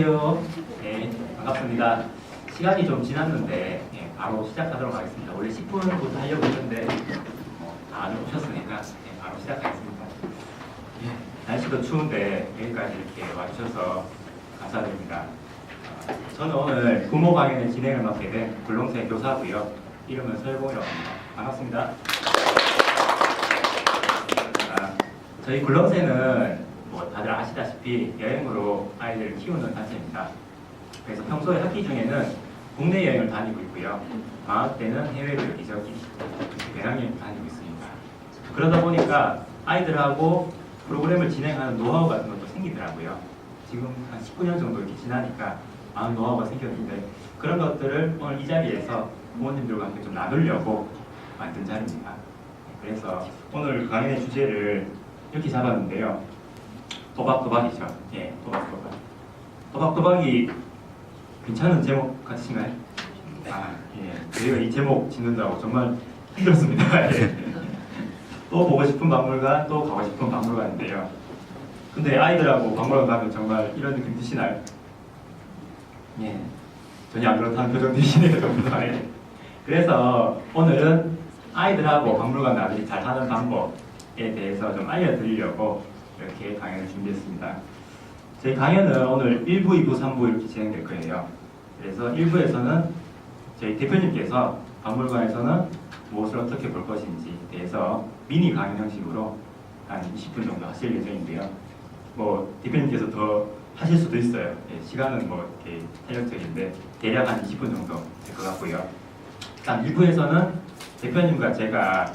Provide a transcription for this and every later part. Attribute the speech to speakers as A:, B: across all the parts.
A: 안녕하세요. 네, 반갑습니다. 시간이 좀 지났는데 바로 시작하도록 하겠습니다. 원래 10분부터 하려고 했는데 안 오셨으니까 바로 시작하겠습니다. 날씨도 추운데 여기까지 이렇게 와주셔서 감사드립니다. 저는 오늘 부모 강연의 진행을 맡게 된 굴롱세 교사고요. 이름은 서일봉이라고 합니다. 반갑습니다. 저희 굴렁쇠는 다들 아시다시피 여행으로 아이들을 키우는 단체입니다. 그래서 평소에 학기 중에는 국내 여행을 다니고 있고요. 방학 때는 해외로 여기저기 배낭여행 다니고 있습니다. 그러다 보니까 아이들하고 프로그램을 진행하는 노하우 같은 것도 생기더라고요. 지금 한 19년 정도 이렇게 지나니까 많은 노하우가 생겼는데 그런 것들을 오늘 이 자리에서 부모님들과 함께 좀 나누려고 만든 자리입니다. 그래서 오늘 강연의 주제를 이렇게 잡았는데요. 도박도박이죠. 예, 도박도박. 도박도박이 괜찮은 제목 같으신가요? 예. 저희가 이 제목 짓는다고 정말 힘들었습니다. 예. 또 보고 싶은 박물관, 또 가고 싶은 박물관인데요. 근데 아이들하고 박물관 가면 정말 이런 느낌 드시나요? 예. 전혀 안 그렇다는 표정 드시네요, 전부 다. 예. 그래서 오늘은 아이들하고 박물관 나들이 잘 하는 방법에 대해서 좀 알려드리려고 이렇게 강연을 준비했습니다. 저희 강연은 오늘 1부, 2부, 3부 이렇게 진행될 거예요. 그래서 1부에서는 저희 대표님께서 박물관에서는 무엇을 어떻게 볼 것인지에 대해서 미니 강연 형식으로 한 20분 정도 하실 예정인데요. 대표님께서 더 하실 수도 있어요. 예, 시간은 이렇게 탄력적인데 대략 한 20분 정도 될 것 같고요. 다음 2부에서는 대표님과 제가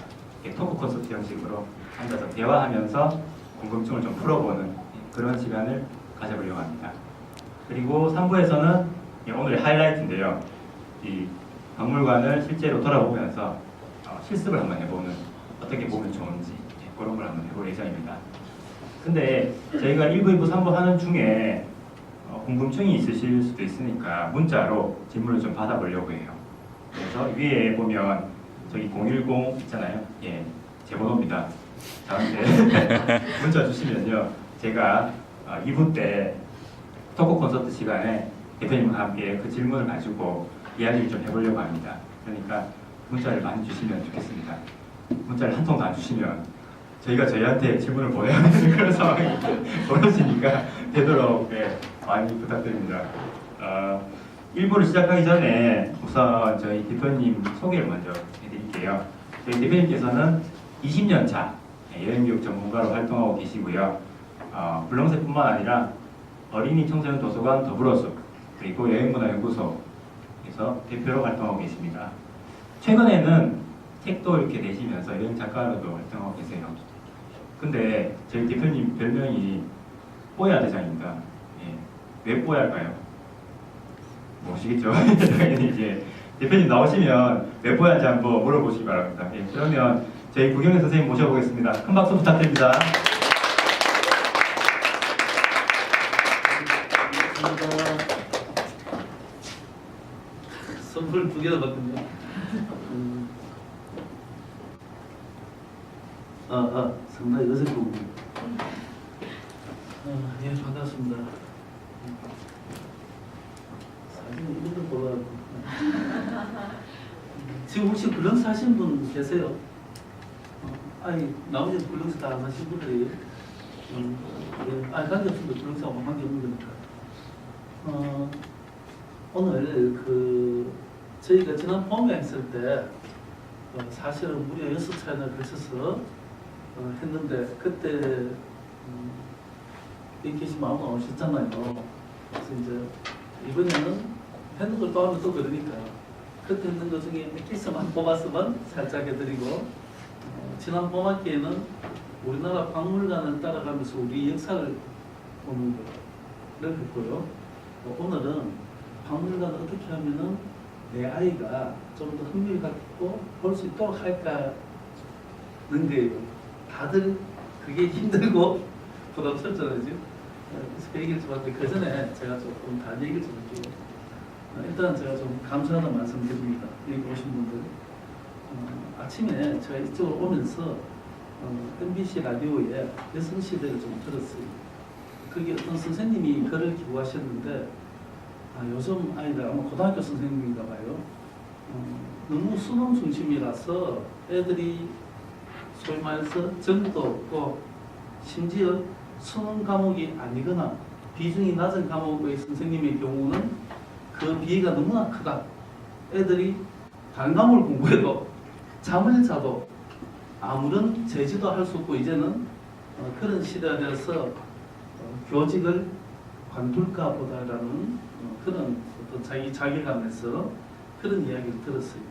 A: 토크 콘서트 형식으로 앉아서 대화하면서 궁금증을 좀 풀어보는 그런 시간을 가져보려고 합니다. 그리고 3부에서는 오늘의 하이라이트인데요. 이 박물관을 실제로 돌아보면서 실습을 한번 해보는, 어떻게 보면 좋은지 그런 걸 한번 해볼 예정입니다. 근데 저희가 1부, 2부, 3부 하는 중에 궁금증이 있으실 수도 있으니까 문자로 질문을 좀 받아보려고 해요. 그래서 위에 보면 저기 010 있잖아요. 예, 제 번호입니다. 저한테 문자 주시면요, 제가 2부 때 토크 콘서트 시간에 대표님과 함께 그 질문을 가지고 이야기를 좀 해보려고 합니다. 그러니까 문자를 많이 주시면 좋겠습니다. 문자를 한 통도 안 주시면 저희가 저희한테 질문을 보내야 되는 그런 상황이 벌어지니까 되도록 많이 부탁드립니다. 1부를 시작하기 전에 우선 저희 대표님 소개를 먼저 해드릴게요. 저희 대표님께서는 20년 차 여행교육 전문가로 활동하고 계시고요. 굴렁쇠뿐만 아니라 어린이 청소년 도서관 더불어숲 그리고 여행문화연구소에서 대표로 활동하고 계십니다. 최근에는 책도 이렇게 내시면서 여행 작가로도 활동하고 계세요. 근데 저희 대표님 별명이 뽀야 대장입니다. 예. 왜 뽀야일까요? 모시겠죠? 당연히 이제 대표님 나오시면 왜 뽀야인지 한번 물어보시기 바랍니다. 예. 그러면 저희 구경현 선생님 모셔보겠습니다. 큰 박수 부탁드립니다.
B: 선물 2개나 받군요. 상당히 어색하군요. 예, 반갑습니다. 사진 이런 거 보러 지금 혹시 굴렁쇠 하신 분 계세요? 나머지 굴렁쇠 다 안 하신 분들이에요? 예, 관계없습니다. 굴렁쇠하고 관계없는 거니까. 오늘 저희가 지난 봄에 했을 때 사실은 무려 6차례나 걸쳐서 했는데 그때 여기 계신 마음은 오셨잖아요. 그래서 이제 이번에는 했는 걸 또 하면 또 그러니까 그때 했는 것 중에 몇 개만 뽑았으면 살짝 해드리고 지난 봄학기에는 우리나라 박물관을 따라가면서 우리 역사를 보는 거를 했고요. 오늘은 박물관을 어떻게 하면은 내 아이가 좀 더 흥미를 갖고 볼 수 있도록 할까는 거예요. 다들 그게 힘들고 부담스럽잖아요. 그래서 그 얘기를 좀 하는데 그 전에 제가 조금 다른 얘기를 좀 할게요. 일단 제가 좀 감사하다는 말씀 드립니다. 여기 오신 분들. 아침에 제가 이쪽으로 오면서 MBC 라디오에 여성시대를 좀 들었어요. 그게 어떤 선생님이 글을 기고하셨는데 요즘 아이들 아마 고등학교 선생님인가 봐요. 너무 수능 중심이라서 애들이 소위 말해서 정도 없고 심지어 수능 과목이 아니거나 비중이 낮은 과목의 선생님의 경우는 그 비위가 너무나 크다. 애들이 다른 과목을 공부해도 잠을 자도 아무런 제지도 할 수 없고 이제는 그런 시대에 대해서 교직을 관둘까 보다라는 그런 어떤 자기 자괴감에서 그런 이야기를 들었어요.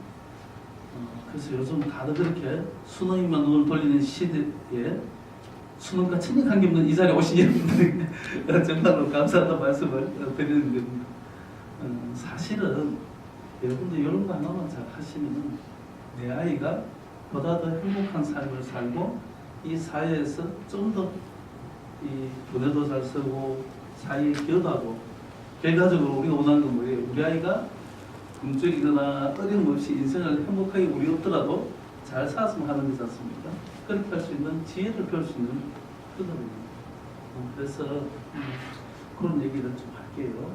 B: 그래서 요즘 다들 그렇게 수능에만 눈을 돌리는 시대에 수능과 전혀 관계없는 이 자리에 오신 여러분들에게 정말로 감사하다는 말씀을 드리는 겁니다. 사실은 여러분들 이런 거 하나만 잘 하시면 내 아이가 보다 더 행복한 삶을 살고 이 사회에서 좀 더 이 돈에도 잘 쓰고 사회에 기여하고 결과적으로 우리가 원하는 건 뭐예요? 우리 아이가 굶주리거나 어림없이 인생을 행복하게 우리 없더라도 잘 살았으면 하는 거지 않습니까? 그렇게 할 수 있는 지혜를 배울 수 있는 그거거든요. 그래서 그런 얘기를 좀 할게요.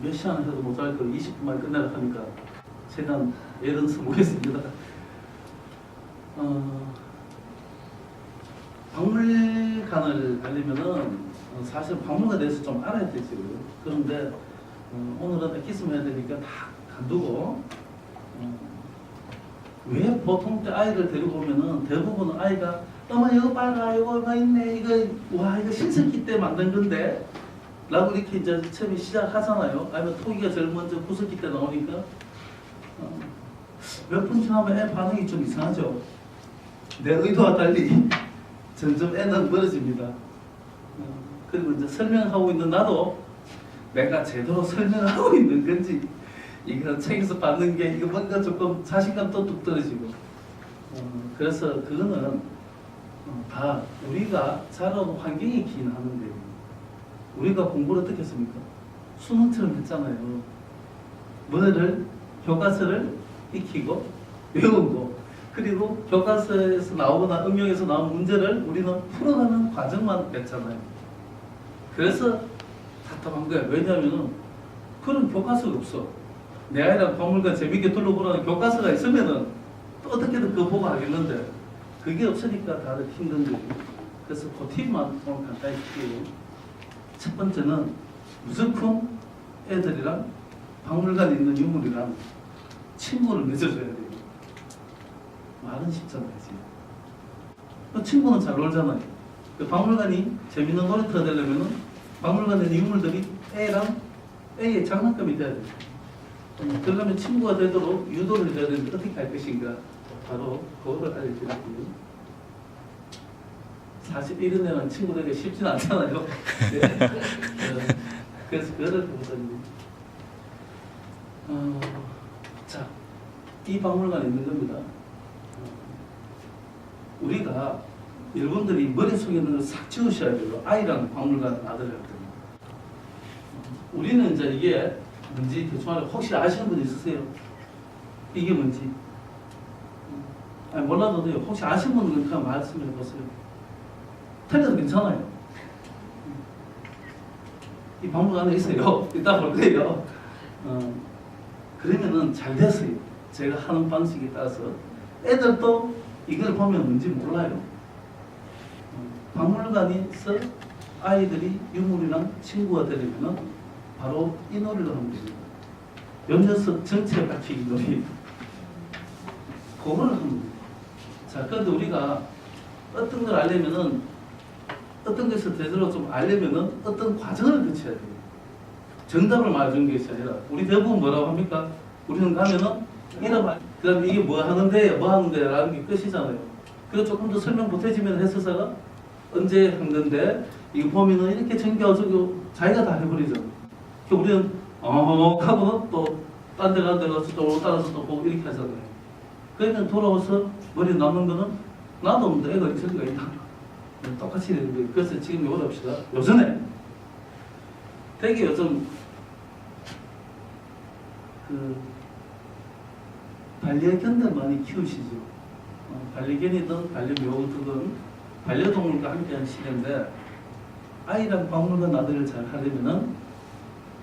B: 몇 시간 해도 못할 거 20분 만에 끝내려 하니까 제가 애를 써보겠습니다. 박물관을 가려면은 사실 박물관에 대해서 좀 알아야 되죠. 그런데 오늘은 엑기스만 해야 되니까 다 간두고 왜 보통 때 아이를 데리고 오면은 대부분은 아이가 엄마 이거 봐라 이거 얼마 있네 이거 와 이거 신석기 때 만든 건데 라고 이렇게 이제 처음에 시작하잖아요. 아니면 토기가 제일 먼저 구석기 때 나오니까 몇 분 지나면 애 반응이 좀 이상하죠. 내 의도와 달리 점점 애는 멀어집니다. 그리고 이제 설명하고 있는 나도 내가 제대로 설명하고 있는 건지 이거 책에서 받는 게 이거 뭔가 조금 자신감도 뚝 떨어지고 그래서 그거는 다 우리가 자라온 환경이 기인하는데 우리가 공부를 어떻게 했습니까? 수능처럼 했잖아요. 뭐를 교과서를 익히고 외우고 그리고 교과서에서 나오거나 응용에서 나온 문제를 우리는 풀어가는 과정만 했잖아요. 그래서 답답한 거야. 왜냐하면 그런 교과서가 없어. 내 아이랑 박물관 재밌게 둘러보라는 교과서가 있으면은 또 어떻게든 그거 보고 하겠는데 그게 없으니까 다들 힘든 거죠. 그래서 그 팁만 오늘 간단히 할게요. 첫 번째는 무조건 애들이랑 박물관에 있는 유물이랑 친구를 맺어줘야 돼요. 말은 쉽잖아요. 그 친구는 잘 놀잖아요. 그 박물관이 재밌는 놀이터가 되려면 박물관에 있는 유물들이 애의 장난감이 돼야 돼요. 그러려면 친구가 되도록 유도를 해야 되는데 어떻게 할 것인가 바로 그거를 알려드릴게요. 사실 이런 애는 친구 되기 쉽진 않잖아요. 네. 그래서 그거를 해보자니 자, 이 박물관에 있는 겁니다. 우리가 여러분들이 머릿속에 있는 걸 싹 지우셔야 돼요. 아이랑 박물관 아들을 할 때는. 우리는 이제 이게 뭔지 대충 알아. 혹시 아시는 분 있으세요? 이게 뭔지? 아니, 몰라도 돼요. 혹시 아시는 분은 그냥 말씀해 보세요. 틀려도 괜찮아요. 이 박물관에 있어요. 이따 볼 거예요. 그러면은 잘 됐어요. 제가 하는 방식에 따라서 애들도 이걸 보면 뭔지 몰라요. 박물관에서 아이들이 유물이랑 친구가 되려면 바로 이 놀이를 하면 됩니다. 요 녀석 정체 밝히기 놀이. 그거를 하면 됩니다. 자, 그런데 우리가 어떤 걸 알려면은 어떤 것을 제대로 좀 알려면은 어떤 과정을 거쳐야 돼요. 정답을 말해주는 것이 아니라 우리 대부분 뭐라고 합니까? 우리는 가면은 이름 그 다음에 이게 뭐 하는데 뭐 하는데 라는 게 끝이잖아요. 그래서 조금 더 설명 보태지면 해서사가 언제 한 건데 이거 보면은 이렇게 챙겨가지고 자기가 다 해버리죠. 우리는 하고는 또 딴 데 가는 데 가서 또 따라서 또 보고 이렇게 하잖아요. 그러면 돌아와서 머리에 남는 거는 나도 없는데 애가 있을 리가 있다. 똑같이 되는 거예요. 그래서 지금 이걸 합시다. 요즘에 되게 요즘 그 반려견들 많이 키우시죠. 반려견이든 반려묘든 반려동물과 함께하는 시대인데 아이랑 박물관 아들을 잘 하려면은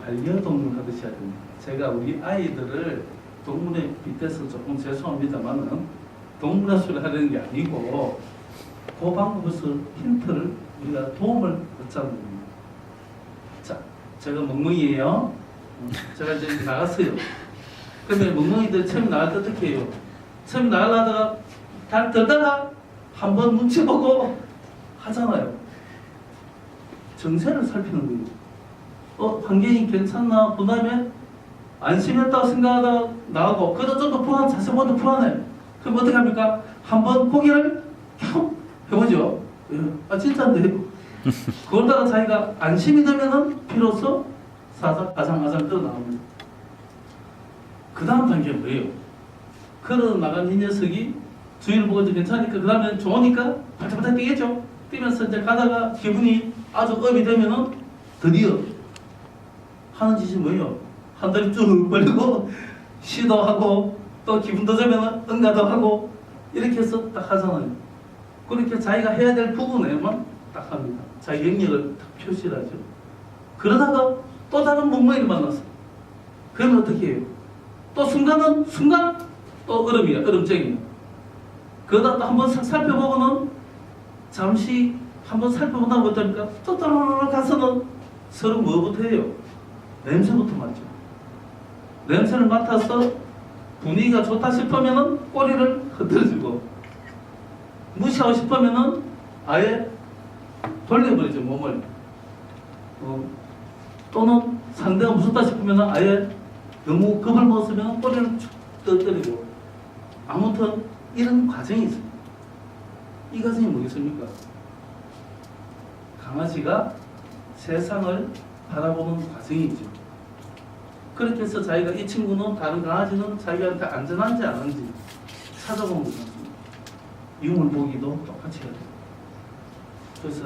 B: 반려동물 하듯이 해야 됩니다. 제가 우리 아이들을 동물에 빗대서 조금 죄송합니다만은 동물학술을 하려는 게 아니고 그 방법에서 힌트를 우리가 도움을 얻자는 겁니다. 자, 제가 멍멍이에요. 제가 이제 나갔어요. 그러면 멍멍이들 처음 나갈 때 어떻게 해요? 처음 나가려다가 잘 들다가 한번 눈치 보고 하잖아요. 정세를 살피는 거예요. 환경이 괜찮나? 그 다음에 안심했다고 생각하다가 나가고 그래도 좀 더 불안, 자세 보다 불안해. 그럼 어떻게 합니까? 한번 고개를 켜 해보죠. 아 진짜인데. 그러다가 자기가 안심이 되면은 비로소 사상 아장아장 끌어나옵니다. 그 다음 단계는 뭐예요? 걸어나간 이 녀석이 주위를 보고 이제 괜찮으니까 그 다음에 좋으니까 발짝발짝 뛰겠죠. 뛰면서 이제 가다가 기분이 아주 업이 되면은 드디어 하는 짓이 뭐예요? 한 다리 쭉 벌리고 시도하고 또 기분 더좋으면 응가도 하고 이렇게 해서 딱 하잖아요. 그렇게 자기가 해야 될 부분에만 딱 합니다. 자기 영역을 딱 표시를 하죠. 그러다가 또 다른 멍멍이를 만났어. 그러면 어떻게 해요? 또 순간 또 얼음이야, 얼음쟁이야. 그러다 또 한번 싹 살펴보고는 잠시 한번 살펴본다고 어떡합니까? 또 따라라라 가서는 서로 뭐부터 해요? 냄새부터 맡죠. 냄새를 맡아서 분위기가 좋다 싶으면은 꼬리를 흔들어주고 무시하고 싶으면은 아예 돌려버리죠, 몸을. 또는 상대가 무섭다 싶으면은 아예 너무 겁을 먹었으면 꼬리를 쭉 떠뜨리고. 아무튼 이런 과정이 있습니다. 이 과정이 뭐겠습니까? 강아지가 세상을 바라보는 과정이죠. 그렇게 해서 자기가 이 친구는 다른 강아지는 자기한테 안전한지 안 한지 찾아보는 거죠. 유물 보기도 똑같이 해야 돼요. 그래서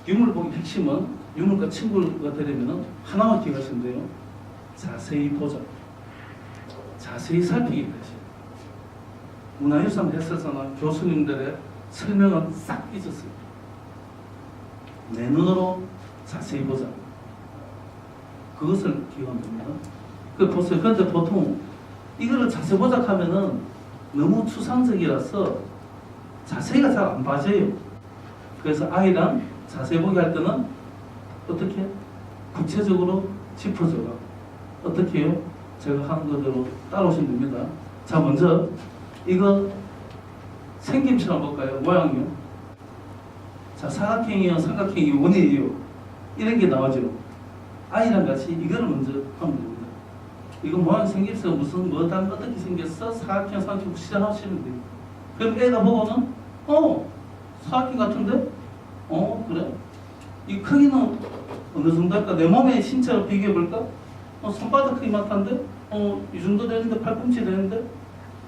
B: 유물 보기 핵심은 유물과 친구가 되려면 하나만 기억하시면 돼요. 자세히 보자. 자세히 살피기까지. 문화유산 해설사나 교수님들의 설명은 싹 잊었어요. 내 눈으로 자세히 보자. 그것을 기억하면 됩니다. 그 보세요. 그런데 보통 이거를 자세히 보자 하면은 너무 추상적이라서 자세히가 잘 안 빠져요. 그래서 아이랑 자세히 보기 할 때는 어떻게? 구체적으로 짚어줘라. 어떻게 해요? 제가 하는 거대로 따라오시면 됩니다. 자, 먼저 이거 생김처럼 볼까요? 모양이요. 자, 사각형이요, 삼각형이요, 원이에요. 이런 게 나오죠. 아이랑 같이 이거를 먼저 하면 됩니다. 이거 모양 생김새가 무슨 뭐단 어떻게 생겼어? 사각형, 삼각형 시작하시면 돼요. 그럼 애가 보고는 사각형 같은데? 그래? 이 크기는 어느 정도 할까? 내 몸의 신체로 비교해 볼까? 손바닥 크기만 한데? 이 정도 되는데? 팔꿈치 되는데?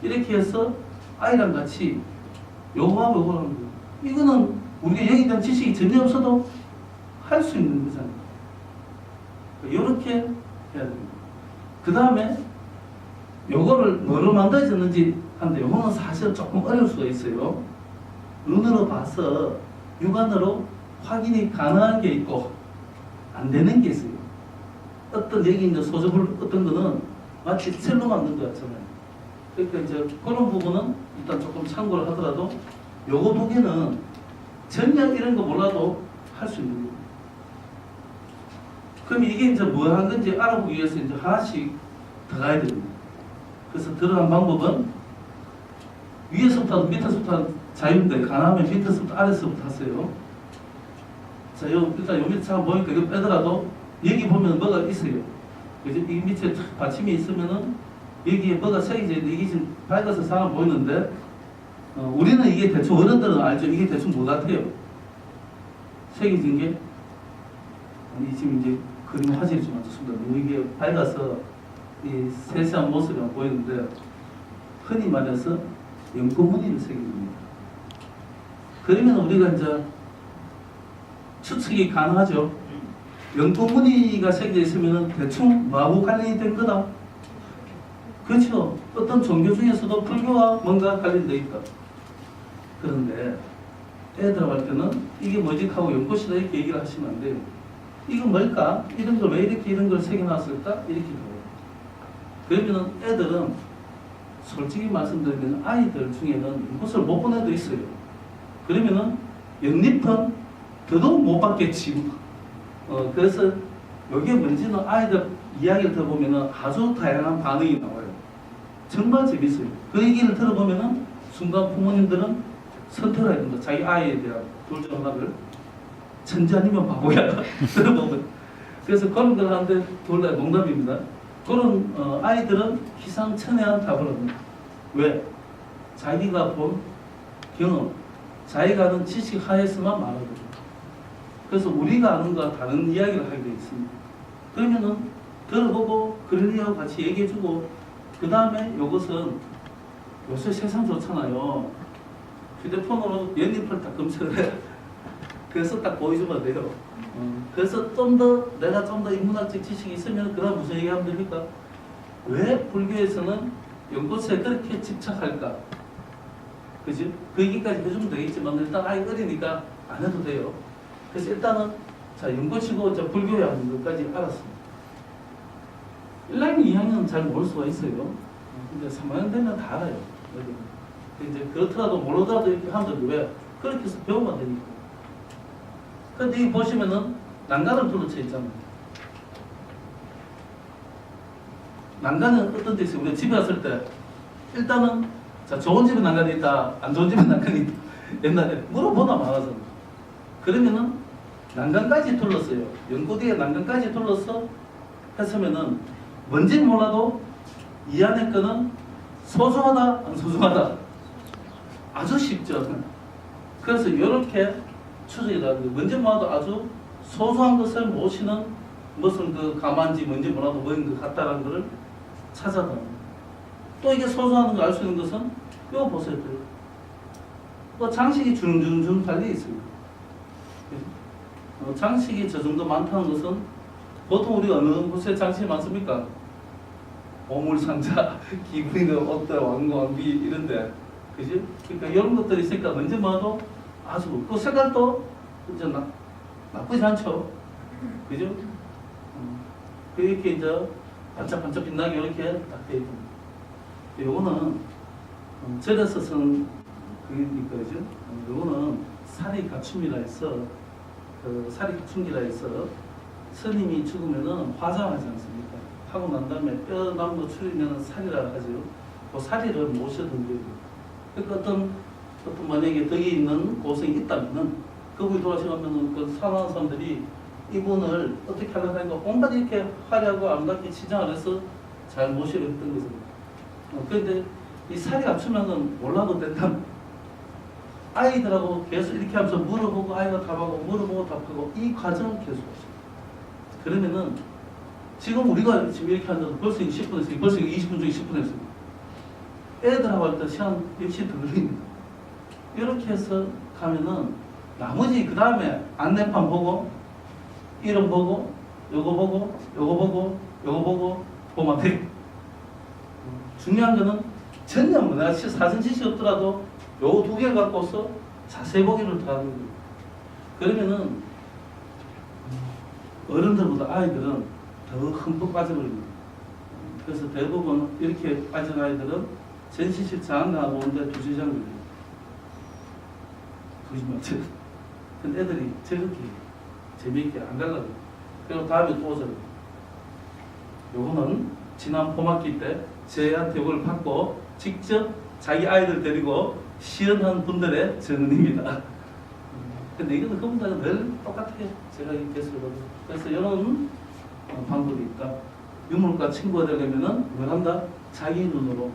B: 이렇게 해서 아이랑 같이 요거하고 요거 하는 거예요. 이거는 우리가 여기에 대한 지식이 전혀 없어도 할 수 있는 거잖아요. 이렇게 해야 됩니다. 그 다음에 요거를 뭐로 만들어졌는지 하는데 요거는 사실 조금 어려울 수가 있어요. 눈으로 봐서 육안으로 확인이 가능한 게 있고 안 되는 게 있어요. 어떤 여기 이제 소접을 어떤 거는 마치 셀로 만든 것 같잖아요. 그러니까 이제 그런 부분은 일단 조금 참고를 하더라도 요거 두 개는 전혀 이런 거 몰라도 할 수 있는 거예요. 그럼 이게 이제 뭐 한 건지 알아보기 위해서 이제 하나씩 들어가야 됩니다. 그래서 들어간 방법은 위에서부터 밑에서부터 자유인데 가능하면 밑에서부터 아래서부터 하세요. 자, 일단 요 밑에 잘 보니까 이거 빼더라도 여기 보면 뭐가 있어요. 그죠? 이 밑에 받침이 있으면은 여기에 뭐가 새겨져 있는데 이게 지금 밝아서 잘 안 보이는데 우리는 이게 대충 어른들은 알죠. 이게 대충 뭐 같아요? 새겨진 게 아니 지금 이제 그림 화질이 좀 안 좋습니다. 너무 이게 밝아서 이 세세한 모습이 안 보이는데 흔히 말해서 연꽃무늬를 새깁니다. 그러면 우리가 이제 추측이 가능하죠. 연꽃무늬가 새겨져 있으면 대충 뭐하고 관련이 된 거다. 그렇죠. 어떤 종교 중에서도 불교와 뭔가 관련되어 있다. 그런데 애들하고 할 때는 이게 뭐지 하고 연꽃이다 이렇게 얘기를 하시면 안 돼요. 이건 뭘까? 이런 걸 왜 이렇게 이런 걸 새겨놨을까? 이렇게 가요. 그러면은 애들은 솔직히 말씀드리면 아이들 중에는 연꽃을 못 본 애도 있어요. 그러면은 연잎은 더더욱 못 받겠지. 그래서 여기에 뭔지는 아이들 이야기를 들어보면은 아주 다양한 반응이 나와요. 정말 재밌어요. 그 얘기를 들어보면은 순간 부모님들은 선택을 해야 된다. 자기 아이에 대한 둘 중 하나를. 천재 아니면 바보야. 들어보면. 그래서 그런 걸 하는데 둘 다 농담입니다. 그런 아이들은 희상천외한 답을 합니다. 왜? 자기가 본 경험, 자기가 아는 지식 하에서만 말하거든요. 그래서 우리가 아는 것과 다른 이야기를 하게 되어 있습니다. 그러면은 들어보고 그런 이하고 같이 얘기해주고 그 다음에 이것은 요새 세상 좋잖아요. 휴대폰으로 연잎을 딱 검색을 해. 그래서 딱 보여주면 돼요. 그래서 좀 더 내가 좀 더 인문학적 지식이 있으면 그 다음 무슨 얘기하면 됩니까? 왜 불교에서는 연꽃에 그렇게 집착할까? 그지? 그 얘기까지 해주면 되겠지만 일단 아이 어리니까 안 해도 돼요. 그래서 일단은 자 연꽃이고 저 불교야 하는 것까지 알았습니다. 1학년, 2학년은 잘 모를 수가 있어요. 근데 3학년 되면 다 알아요. 이제 그렇더라도 모르더라도 이렇게 하면 왜? 그렇게 해서 배우면 되니까. 근데 이 보시면은 난간을 둘러쳐 있잖아요. 난간은 어떤 데 있어요? 우리가 집에 왔을 때 일단은 자 좋은 집에 난간이 있다, 안 좋은 집에 난간이 있다. 옛날에 물어보나 말하잖아요. 그러면은 난간까지 둘렀어요. 연꽃에 난간까지 둘러서 했으면은 뭔지 몰라도 이 안에 거는 소중하다, 안 소중하다. 아주 쉽죠. 그래서 이렇게 추적이 나는데 뭔지 몰라도 아주 소소한 것을 모시는 무슨 그 가만지 뭔지 몰라도 뭐인 것 같다라는 것을 찾아가는. 또 이게 소소한 걸 알 수 있는 것은 이거 보세요. 또 장식이 중중중 달려 있습니다. 장식이 저 정도 많다는 것은 보통 우리가 어느 곳에 장식이 많습니까? 보물상자, 기부인의 옷들, 왕과 왕비 이런데, 그지? 그러니까 이런 것들이 있으니까 뭔지 몰라도 아주 그 색깔도 이제 나쁘지 않죠, 그죠? 이렇게 이제 반짝반짝 빛나게 이렇게 딱 되어 있습니다. 요거는 절에서 쓴 그니까 그죠? 요거는 사리 갖춤이라 해서 그 사리 갖춤기라 해서 스님이 죽으면은 화장하지 않습니까? 하고 난 다음에 뼈 남은 거 추리면 살이라 하죠. 그 살이를 모셔둔 거예요. 그러니까 어떤 만약에 덕이 있는 고생이 있다면은 그분이 돌아가시면은 그 사랑하는 사람들이 이분을 어떻게 하려고 하니까 온갖 이렇게 화려하고 아름답게 치장을 해서 잘 모시려 했던 거죠. 그런데 이 살이 갖추면은 몰라도 된다. 아이들하고 계속 이렇게 하면서 물어보고 아이가 답하고 물어보고 답하고 이 과정을 계속 하죠. 그러면은 지금 우리가 지금 이렇게 하는데도 벌써 10분 했어요. 벌써 20분 중에 10분 했어요. 애들하고 할 때 시간 역시 더 걸립니다. 이렇게 해서 가면은 나머지 그 다음에 안내판 보고 이름 보고 요거 보고 요거 보고 요거 보고 보면 돼. 중요한 거는 전혀 뭐 내가 사전 지식이 없더라도 요거 두 개를 갖고서 자세히 보기를 더 하는 거예요. 그러면은 어른들보다 아이들은 더 흠뻑 빠져버립니다. 그래서 대부분 이렇게 빠진 아이들은 전시실 장가 오는데 2시간 걸려요. 2시간. 근데 애들이 저렇게 재미있게 안 가려고. 그리고 다음에 또 오잖아요. 요거는 지난 봄학기 때 저희한테 이걸 받고 직접 자기 아이들 데리고 시연한 분들의 증언입니다. 근데 이거는 그분들은 늘 똑같아요. 제가 이 개수를 보고. 그래서 이런 방법이 있다. 유물과 친구가 되려면은 뭘 한다? 자기 눈으로,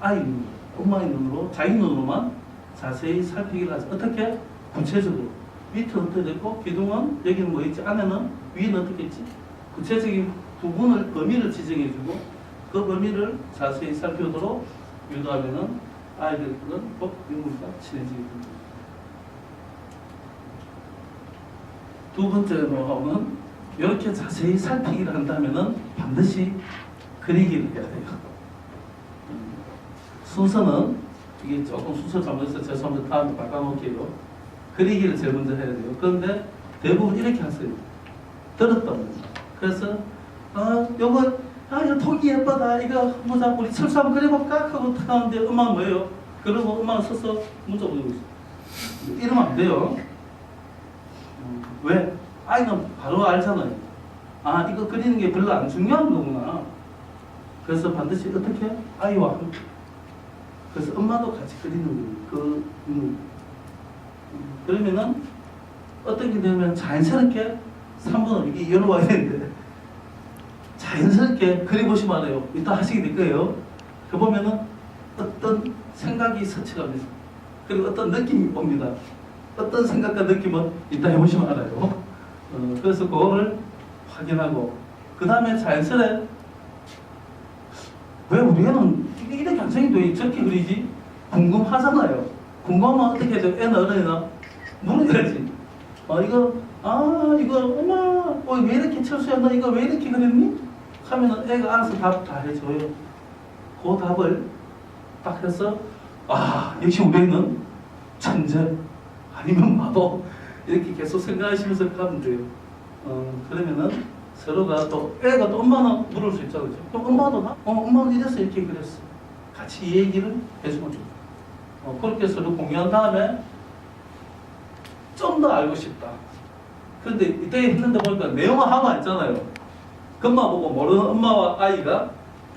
B: 아이 눈으로, 엄마의 눈으로, 자기 눈으로만 자세히 살피기를 하죠. 어떻게? 구체적으로. 밑은 어떻게 됐고, 기둥은 여기는 뭐 있지? 안에는 위는 어떻게 있지? 구체적인 부분을, 범위를 지정해주고, 그 범위를 자세히 살펴보도록 유도하면은 아이들은 꼭 유물과 친해지게 됩니다. 두 번째 노하우는 이렇게 자세히 살피기를 한다면은 반드시 그리기를 해야 돼요. 순서는 이게 조금 순서 잘못해서 죄송합니다. 다음에 바꿔놓을게요. 그리기를 제일 먼저 해야 돼요. 그런데 대부분 이렇게 하세요. 들었단 말이에요. 그래서 요거 이거 톡이 예쁘다. 이거 보자. 우리 철수 한번 그려볼까? 하고 탁 하는데 엄마는 뭐예요? 그러고 엄마는 서서 문자 보내고 있어요. 이러면 안 돼요. 왜? 아이는 바로 알잖아요. 이거 그리는 게 별로 안 중요한 거구나. 그래서 반드시 어떻게? 아이와 함께. 그래서 엄마도 같이 그리는 거예요. 그러면은 어떤 게 되면 자연스럽게 3번을 이게 열어와야 되는데 자연스럽게 그려보시면 알아요. 이따 하시게 될 거예요. 그 보면은 어떤 생각이 스쳐갑니다. 그리고 어떤 느낌이 옵니다. 어떤 생각과 느낌은 이따 해보시면 알아요. 그래서 그거를 확인하고 그 다음에 자연스레 왜 우리는 이렇게 감성이 왜 저렇게 그리지? 궁금하잖아요. 궁금하면 어떻게 해야 돼? 애는 어른이나 물어야지. 이거 엄마 왜 이렇게 철수야? 너 이거 왜 이렇게 그렸니? 하면은 애가 알아서 답 다 해줘요. 그 답을 딱 해서 역시 우리 애는 천재 아니면 마법 이렇게 계속 생각하시면서 가면 돼요. 그러면은 서로가 또 애가 또 엄마는 물을 수 있죠, 그죠? 그럼 엄마도 엄마는 이래서 이렇게 그렸어. 같이 이 얘기를 해주면 좋죠. 그렇게 서로 공유한 다음에 좀 더 알고 싶다. 그런데 이때 했는데 보니까 내용은 하나 있잖아요. 그것만 보고 모르는 엄마와 아이가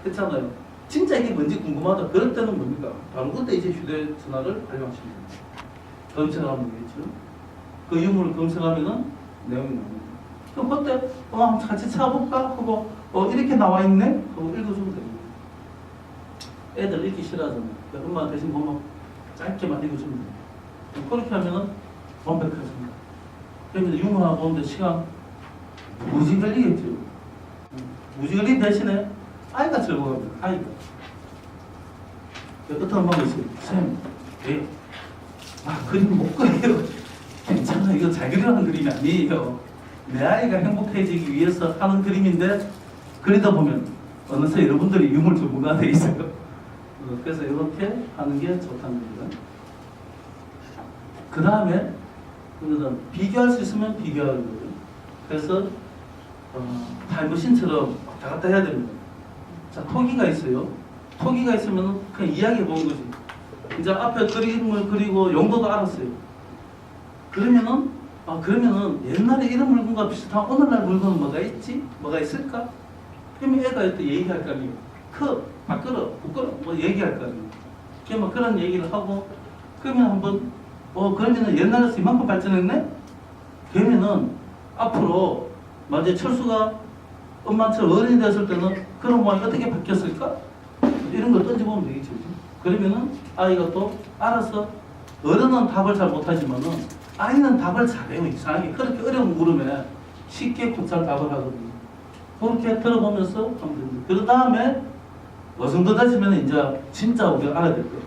B: 했잖아요. 진짜 이게 뭔지 궁금하다. 그럴 때는 뭡니까? 바로 그때 이제 휴대전화를 활용하시면 됩니다. 검색하면 되겠죠. 그 유물을 검색하면은 내용이 나옵니다. 그럼 그때 같이 찾아볼까? 하고 이렇게 나와 있네? 하고 읽어주면 됩니다. 애들 읽기 싫어하잖아요. 엄마 대신 보면 짧게만 읽어주면 됩니다. 그렇게 하면은 완벽해집니다. 그러면 유물하나 보는데 시간 무지 걸리겠죠. 무지 걸린 대신에 아이가 즐거워합니다. 아이가. 어떤 방법이 있어요? 선생님, 왜요? 그림 못 그려요. 괜찮아. 이거 잘 그리라는 그림이 아니에요. 내 아이가 행복해지기 위해서 하는 그림인데 그리다 보면 어느새 여러분들이 유물 전문가 돼 있어요. 그래서 이렇게 하는 게 좋다는 겁니다. 그 다음에 비교할 수 있으면 비교하는 거예요. 그래서 타임머신처럼 왔다 갔다 해야 됩니다. 자, 토기가 있어요. 토기가 있으면 그냥 이야기해 보는 거지. 이제 앞에 그림을 그리고 용도도 알았어요. 그러면은 옛날에 이런 물건과 비슷한 오늘날 물건은 뭐가 있지? 뭐가 있을까? 그러면 애가 또 얘기할 거 아니에요. 바꿔라, 부끄러, 뭐 얘기할 거 아니에요. 그러면 그런 얘기를 하고 그러면 한번 그러면은 옛날에서 이만큼 발전했네? 그러면은 앞으로 만약에 철수가 엄마처럼 어른이 됐을 때는 그런 모양이 어떻게 바뀌었을까? 이런 걸 던져보면 되겠죠. 그러면은 아이가 또 알아서 어른은 답을 잘 못하지만은 아이는 답을 잘해요. 이상하게 그렇게 어려운 물음에 쉽게 곧잘 답을 하거든요. 그렇게 들어보면서 하면 됩니다. 그 다음에 어느 정도 되시면 이제 진짜 우리가 알아야 될 거예요.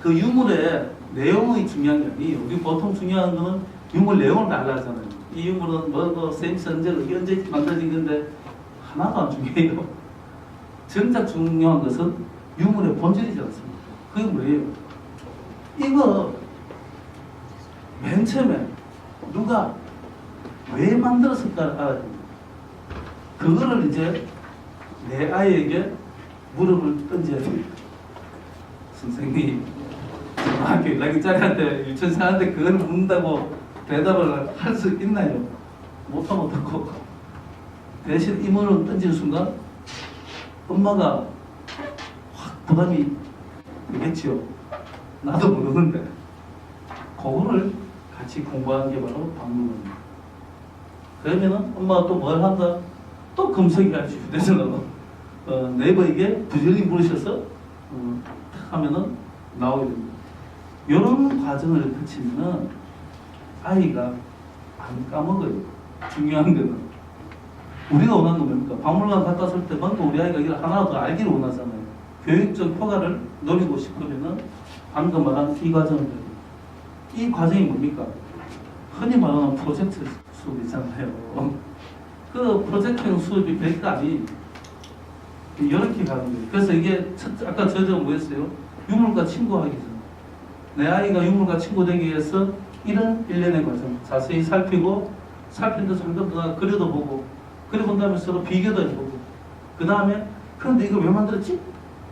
B: 그 유물의 내용이 중요한 게 아니에요. 우리 보통 중요한 거는 유물 내용을 달라 하잖아요. 이 유물은 생시 언제 만들어진 건데 하나도 안 중요해요. 정작 중요한 것은 유물의 본질이지 않습니까? 그게 뭐예요? 이거 맨 처음에 누가 왜 만들었을까를 알아야 됩니다. 그거를 이제 내 아이에게 무릎을 던져야 됩니다. 선생님, 학교 1학년짜리한테 유치원생한테 그걸 묻는다고 대답을 할 수 있나요? 못하면 어떡하고. 대신 이 물을 던지는 순간 엄마가 확 부담이 되겠지요. 나도 모르는데. 그거를 같이 공부하는 게 바로 박물관입니다. 그러면은 엄마가 또 뭘 한다? 또 검색해야지. 휴대전화로. 네이버에게 부지런히 물으셔서 하면은 나오게 됩니다. 이런 과정을 거치면은 아이가 안 까먹어요. 중요한 거는. 우리가 원하는 건 뭡니까? 박물관 갔다 왔을 때 뭔가 우리 아이가 이걸 하나 더 알기를 원하잖아요. 교육적 효과를 노리고 싶으면은 방금 말한 이 과정을 해야 돼요. 이 과정이 뭡니까? 흔히 말하는 프로젝트 수업이잖아요. 그 프로젝트형 수업이 별거 아니에요. 이렇게 가는 거예요. 그래서 이게 아까 저희가 뭐였어요? 유물과 친구하기 전. 내 아이가 유물과 친구 되기 위해서 이런 일련의 과정 자세히 살피고 살핀 데 상대도 그려도 보고 그려본 다음에 서로 비교도 해보고 그 다음에 그런데 이거 왜 만들었지?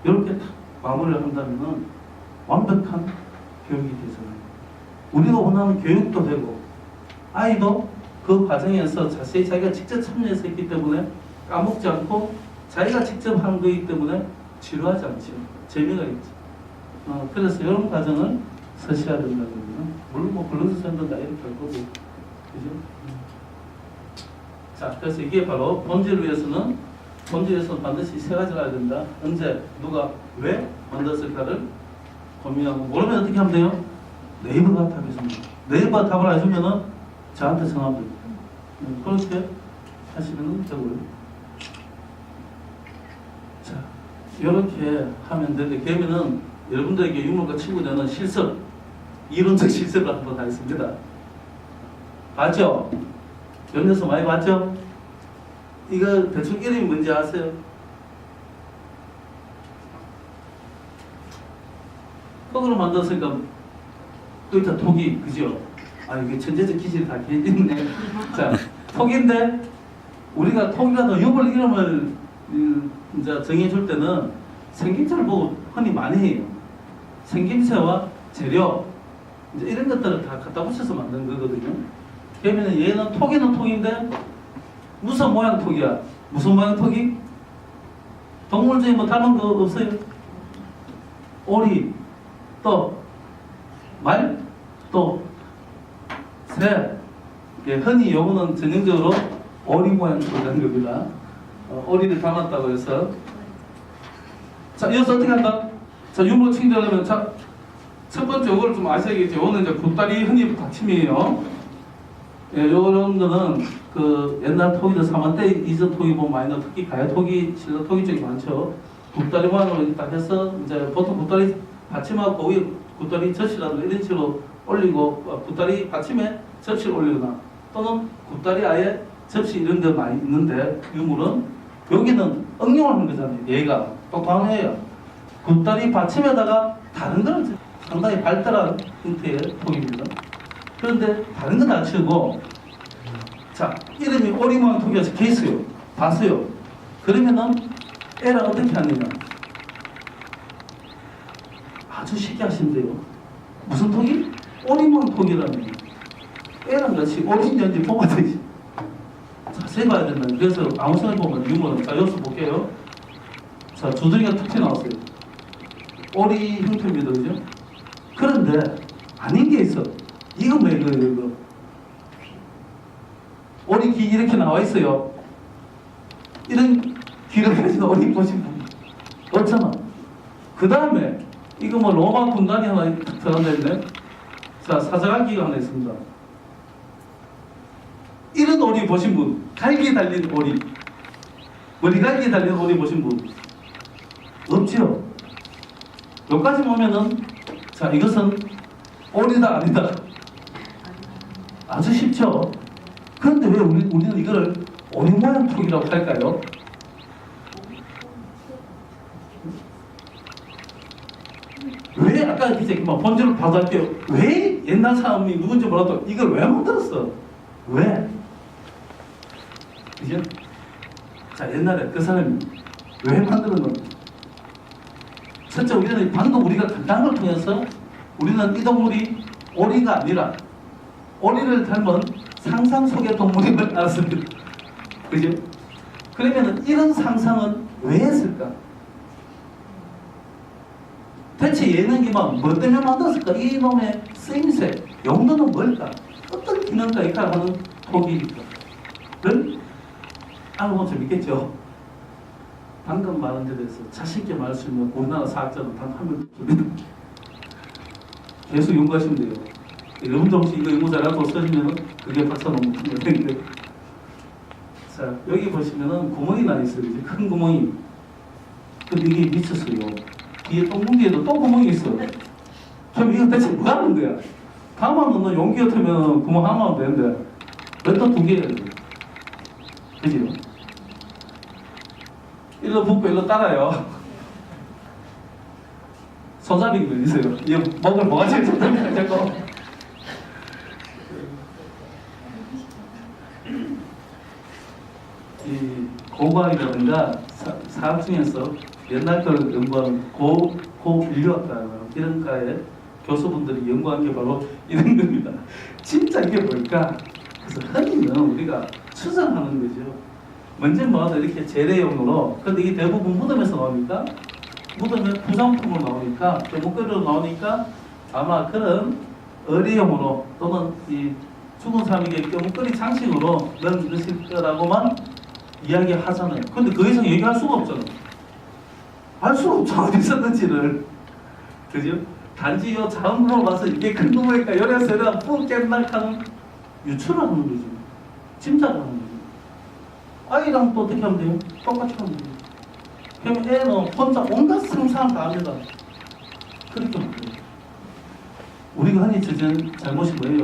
B: 이렇게 딱 마무리를 한다면 완벽한 교육이 되잖아요. 우리가 원하는 교육도 되고 아이도 그 과정에서 자세히 자기가 직접 참여해서 했기 때문에 까먹지 않고 자기가 직접 한 거이기 때문에 지루하지 않죠. 재미가 있죠. 그래서 이런 과정을 서셔야 된다는 거는 물론 뭐 블루스 샌도 다 이렇게 할 거고 그죠? 자, 그래서 이게 바로 본질을 위해서는 반드시 세 가지를 알아야 된다. 언제, 누가, 왜 만들었을까를 고민하고 모르면 어떻게 하면 돼요? 네이버가 답해줍니다. 네이버가 답을 해주면은 저한테 전화하면 됩니다. 그렇게 하시면 되고요. 자, 이렇게 하면 되는데 그러면은 여러분들에게 유물과 친구되는 실습, 이론적 실습을 한번 하겠습니다. 봤죠? 연녀서 많이 봤죠? 이거 대충 이름이 뭔지 아세요? 흙으로 만들었으니까 그기다 톡이 그죠? 아 이게 천재적 기질이 다 있네. 자, 톡인데 우리가 톡이라도 유물 이름을 이제 정해줄 때는 생김새를 보고 흔히 많이 해요. 생김새와 재료 이제 이런 것들을 다 갖다 붙여서 만든 거거든요. 그러면 얘는 톡이는 톡인데 무슨 모양 톡이야? 무슨 모양 톡이? 동물 중에 뭐 닮은 거 없어요? 오리, 또 말, 또 새. 예, 흔히 요거는 전형적으로 오리 모양 톡이라는 겁니다. 오리를 닮았다고 해서 자, 이어서 어떻게 한다? 자, 유머 친구들하면 자, 첫 번째 요거를 좀 아셔야겠죠. 요거는 이제 굿다리 흔히 받침이에요. 예, 요런 거는 그 옛날 토기들 3만 때 이전 토기 보면 많이 나와. 특히 가야 토기, 실내 토기 쪽이 많죠. 굿다리 모양으로 딱 해서 이제 보통 굿다리 받침하고 거기 굿다리 젖이라든가 이런 식으로 올리고 굿다리 받침에 접시를 올리거나 또는 굿다리 아예 접시 이런 데 많이 있는데 유물은 여기는 응용을 하는 거잖아요. 얘가 똑똑한 애예요. 굿다리 받침에다가 다른 거는 상당히 발달한 형태의 톡입니다. 그런데 다른 건 안 치고 자 이름이 오리 모양 톡이어서 케이스요. 봤어요. 그러면은 애랑 어떻게 하느냐 아주 쉽게 하시면 돼요. 무슨 톡이? 오리 모양 톡이라는 애랑 같이 오리인지 보면 되지. 자세히 봐야 된다. 그래서 아무 생각 보면 유머는 자 여기서 볼게요. 자 주둥이가 툭 튀어나왔어요. 오리 형태입니다. 그죠? 그런데 아닌 게 있어. 이건 왜 그래요? 이거 오리 귀 이렇게 나와 있어요. 이런 귀를 가진 오리 보신 분 없잖아. 그 다음에 이거 뭐 로마 군단이 하나 탁 들어간다 했네. 자 사자갈기가 하나 있습니다. 이런 오리 보신 분, 갈기 달린 오리, 머리갈기 달린 오리 보신 분 없죠? 여기까지 보면은 자 이것은 오리다 아니다 아주 쉽죠? 그런데 왜 우리는 이걸 오리 모양 톡이라고 할까요? 왜 아까 이렇게 막 본질을 봐도 할게요. 왜 옛날 사람이 누군지 몰라도 이걸 왜 만들었어? 왜? 그죠? 자 옛날에 그 사람이 왜 만들었는지 첫째 우리는 방금 우리가 간단한 걸 통해서 우리는 이 동물이 오리가 아니라 오리를 닮은 상상 속의 동물임을 알았습니다. 그죠? 그러면 이런 상상은 왜 했을까? 대체 예능기만 뭐 때문에 만들었을까? 이놈의 쓰임새, 용도는 뭘까? 어떤 기능과 역할을 하는 톡일까를 알고 보면 재밌겠죠? 방금 말한 데 대해서 자신있게 말할 수 있는 우리나라 사학자는 단 한 명도 없습니다. 계속 연구하시면 돼요. 여러분도 혹시 이거 연구 잘하고 써주면 그게 박사 논문 되는데 자 여기 보시면은 구멍이 나 있어요. 이제 큰 구멍이. 근데 이게 미쳤어요. 뒤에 똥문 뒤에도 또 구멍이 있어. 그럼 이거 대체 뭐 하는 거야? 다만 넣는 용기 같으면 구멍 하나만 하면 되는데 왜 또 두 개 해야 돼? 그죠? 일로 붙고 일로 따라요. 손잡이가 있어요. 이 목을 뭐가 제일 좋다니까 자꾸. 고고학이라든가 사학 중에서 옛날 걸 연구한 고인류학과 이런 과의 교수분들이 연구한 게 바로 이런 겁니다. 진짜 이게 뭘까? 그래서 흔히는 우리가 추정하는 거죠. 먼저 뭐하다 이렇게 재래용으로, 근데 이게 대부분 무덤에서 나오니까, 무덤에 부상품으로 나오니까, 목걸이로 나오니까 아마 그런 의뢰용으로 또는 이 죽은 사람에게 껴목걸이 장식으로 넣은 것일 거라고만 이야기하잖아요. 근데 그 이상 얘기할 수가 없잖아요. 알 수가 없죠. 어디 있었는지를. 그죠? 단지 요 자음으로 봐서 이게 근거니까 열애서라 푹 깬날하는 유추를 하는 거죠. 짐작을 하는 거죠. 아이랑 또 어떻게 하면 돼요? 똑같이 하면 돼요. 그럼 애는 혼자 온갖 상상 다 합니다. 그렇게 하면 돼요. 우리가 흔히 저지른 잘못이 뭐예요?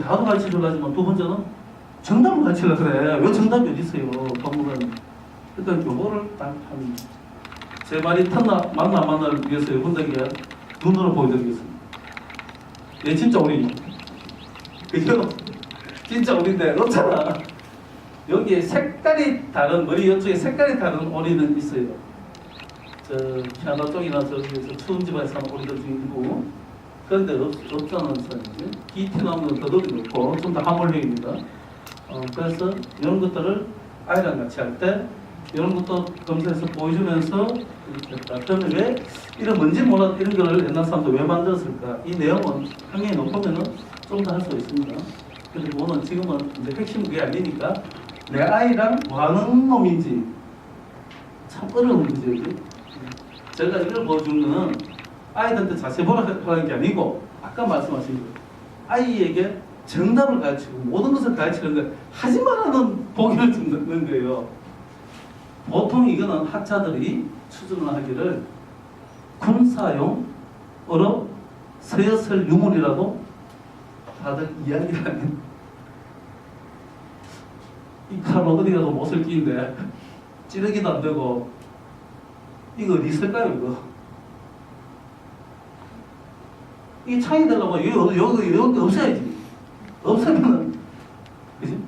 B: 다도 가르치려고 하지만 두 번째는 정답을 가르치려고 그래. 왜 정답이 어디 있어요? 법무관. 그러니까 요거를 딱 하는 제 말이 탔나 맞나 안 맞나를 위해서 여러분들에게 눈으로 보여드리겠습니다. 얘 진짜 어린이. 그죠? 진짜 어린데 없잖아. 여기에 색깔이 다른, 머리 옆쪽에 색깔이 다른 오리는 있어요. 저 캐나다 쪽이나 저기에서 추운 집안에 사는 오리들 중에 있고, 그런데 없잖아요. 기티나무는 더더욱 높고 좀 더 하물형입니다. 그래서 이런 것들을 아이랑 같이 할 때 이런 것도 검사해서 보여주면서 이렇게 했다. 그러면 왜 이런 뭔지 몰라도 이런 거를 옛날 사람들 왜 만들었을까? 이 내용은 학년이 높으면은 좀 더 할 수 있습니다. 근데 그거는 지금은 이제 핵심 그게 아니니까 내 아이랑 뭐 하는 놈인지 참 어려운 문제죠. 제가 이걸 보여준 거는 아이들한테 자세 보라는 게 아니고 아까 말씀하신 거 아이에게 정답을 가르치고 모든 것을 가르치는 걸 하지 말라는 보기를 듣는 거예요. 보통 이거는 학자들이 추정을 하기를 군사용으로 쓰였을 유물이라고 다들 이야기를 하는, 이 칼로 어디 가도 못 쓸 끼인데 찌르기도 안 되고 이거 어디 있을까요? 이게 창이 되려고 여기 없애야지. 없애면은 그지?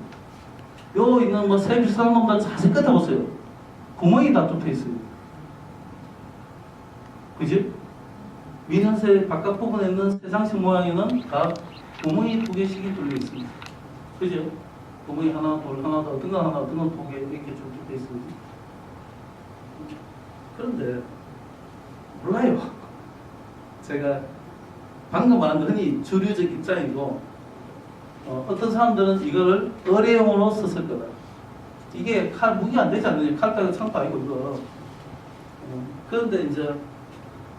B: 요 있는 뭐 새 비싼 놈들 자세히 끝해보세요. 구멍이 다 뚫려 있어요. 그지? 민현새 바깥 부분에 있는 세상식 모양에는 다 구멍이 2개씩이 뚫려 있습니다. 그죠? 구멍이 하나, 둘, 하나, 어떤 건 하나, 어떤 건 2개 이렇게 쭉 뚫려 있어요. 그런데 몰라요. 제가 방금 말한 거 흔히 주류적 입장이고, 어떤 사람들은 이거를 의뢰용으로 썼을 거다. 이게 칼 무게 안 되지 않느냐? 칼 따고 창도 아니고 이거. 그런데 이제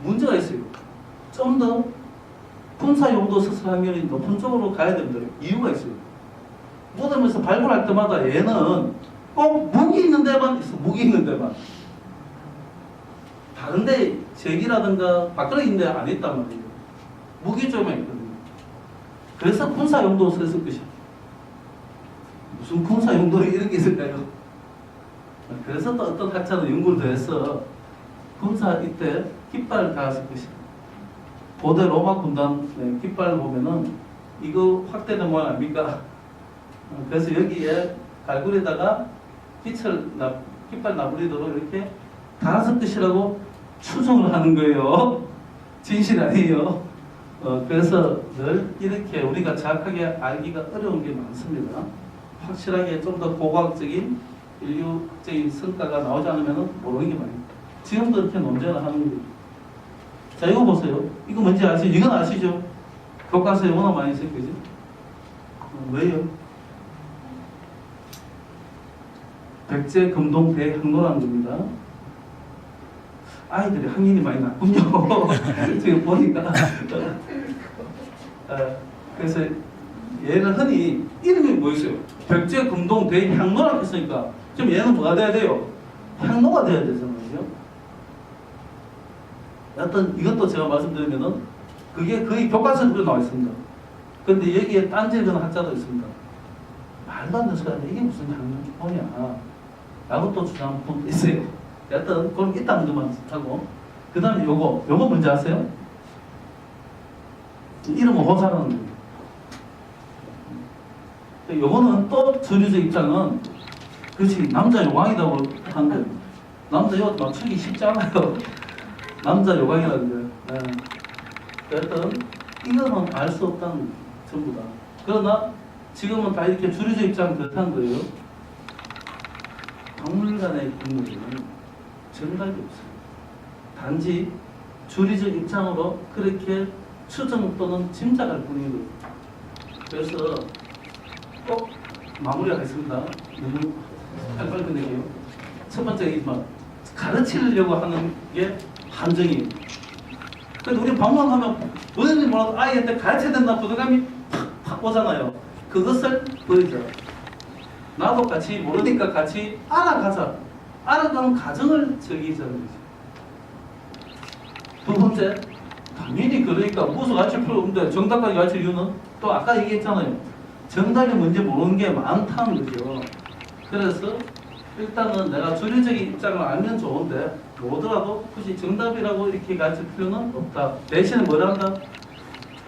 B: 문제가 있어요. 좀 더 군사 용도 썼을 확률이 높은 쪽으로 가야 됩니다. 이유가 있어요. 무덤에서 발굴할 때마다 얘는 꼭 무기 있는 데만 있어. 무기 있는 데만. 다른데 제기라든가 밖에 있는 데 안 있단 말이에요. 무기 쪽에만 있거든요. 그래서 군사 용도로 썼을 것이야. 무슨 군사 용도로 이런 게 있을까요? 그래서 또 어떤 학자는 연구를 더 해서 군사 이때 깃발을 달았을 것이야. 고대 로마 군단 깃발을 보면은 이거 확대된 모양 아닙니까? 그래서 여기에 갈고리에다가 깃발 나부리도록 이렇게 달았을 것이라고 추정을 하는 거예요. 진실 아니에요. 그래서 늘 이렇게 우리가 정확하게 알기가 어려운 게 많습니다. 확실하게 좀 더 고고학적인 인류학적인 성과가 나오지 않으면 모르는 게 많아요. 지금도 이렇게 논쟁을 하는 거예요. 자, 이거 보세요. 이거 뭔지 아시죠? 이건 아시죠? 교과서에 워낙 많이 있어요. 그지? 왜요? 백제 금동 대항로라는 겁니다. 아이들이 학년이 많이 낮군요. 지금 보니까. 그래서 얘는 흔히 이름이 뭐였어요? 백제 금동 대향로라고 했으니까 지금 얘는 뭐가 돼야 돼요? 향로가 돼야 되잖아요. 여튼 이것도 제가 말씀드리면은 그게 거의 교과서에 나와 있습니다. 그런데 여기에 딴지를 거는 학자도 있습니다. 말도 안 되는 소리 하는데 이게 무슨 향로냐 라고 또 주장하는 분도 있어요. 여튼 그럼 있다는 것만 하고, 그 다음에 요거 뭔지 아세요? 이름은 호사라는 거예요. 요거는 또 주류적 입장은 그렇지, 남자 요강이라고 하는데 남자 요 맞추기 쉽지 않아요. 남자 요강이라는 거. 하여튼 이거는 알 수 없다는 전부 다. 그러나 지금은 다 이렇게 주류적 입장 그렇다는 거예요. 박물관의 국물에는 정답이 없어요. 단지 주류적 입장으로 그렇게 추정 또는 짐작할 뿐인 거예요. 그래서 꼭 마무리하겠습니다. 너무 빨리 끝낼게요. 첫 번째이지만 가르치려고 하는 게 한정이에요. 그래서 우리 방문하면 원인이 몰라도 아이한테 가르쳐야 된다 부담감이 팍 오잖아요. 그것을 버리자. 나도 같이 모르니까 같이 알아가자. 알아가는 과정을 즐기자는 거죠. 두 번째, 당연히 그러니까 무수 가르칠 필요 없는데 정답까지 가르칠 이유는 또 아까 얘기했잖아요. 정답이 뭔지 모르는 게 많다는 거죠. 그래서 일단은 내가 주류적인 입장을 알면 좋은데 뭐더라도 굳이 정답이라고 이렇게 가르칠 필요는 없다. 대신에 뭘 한다?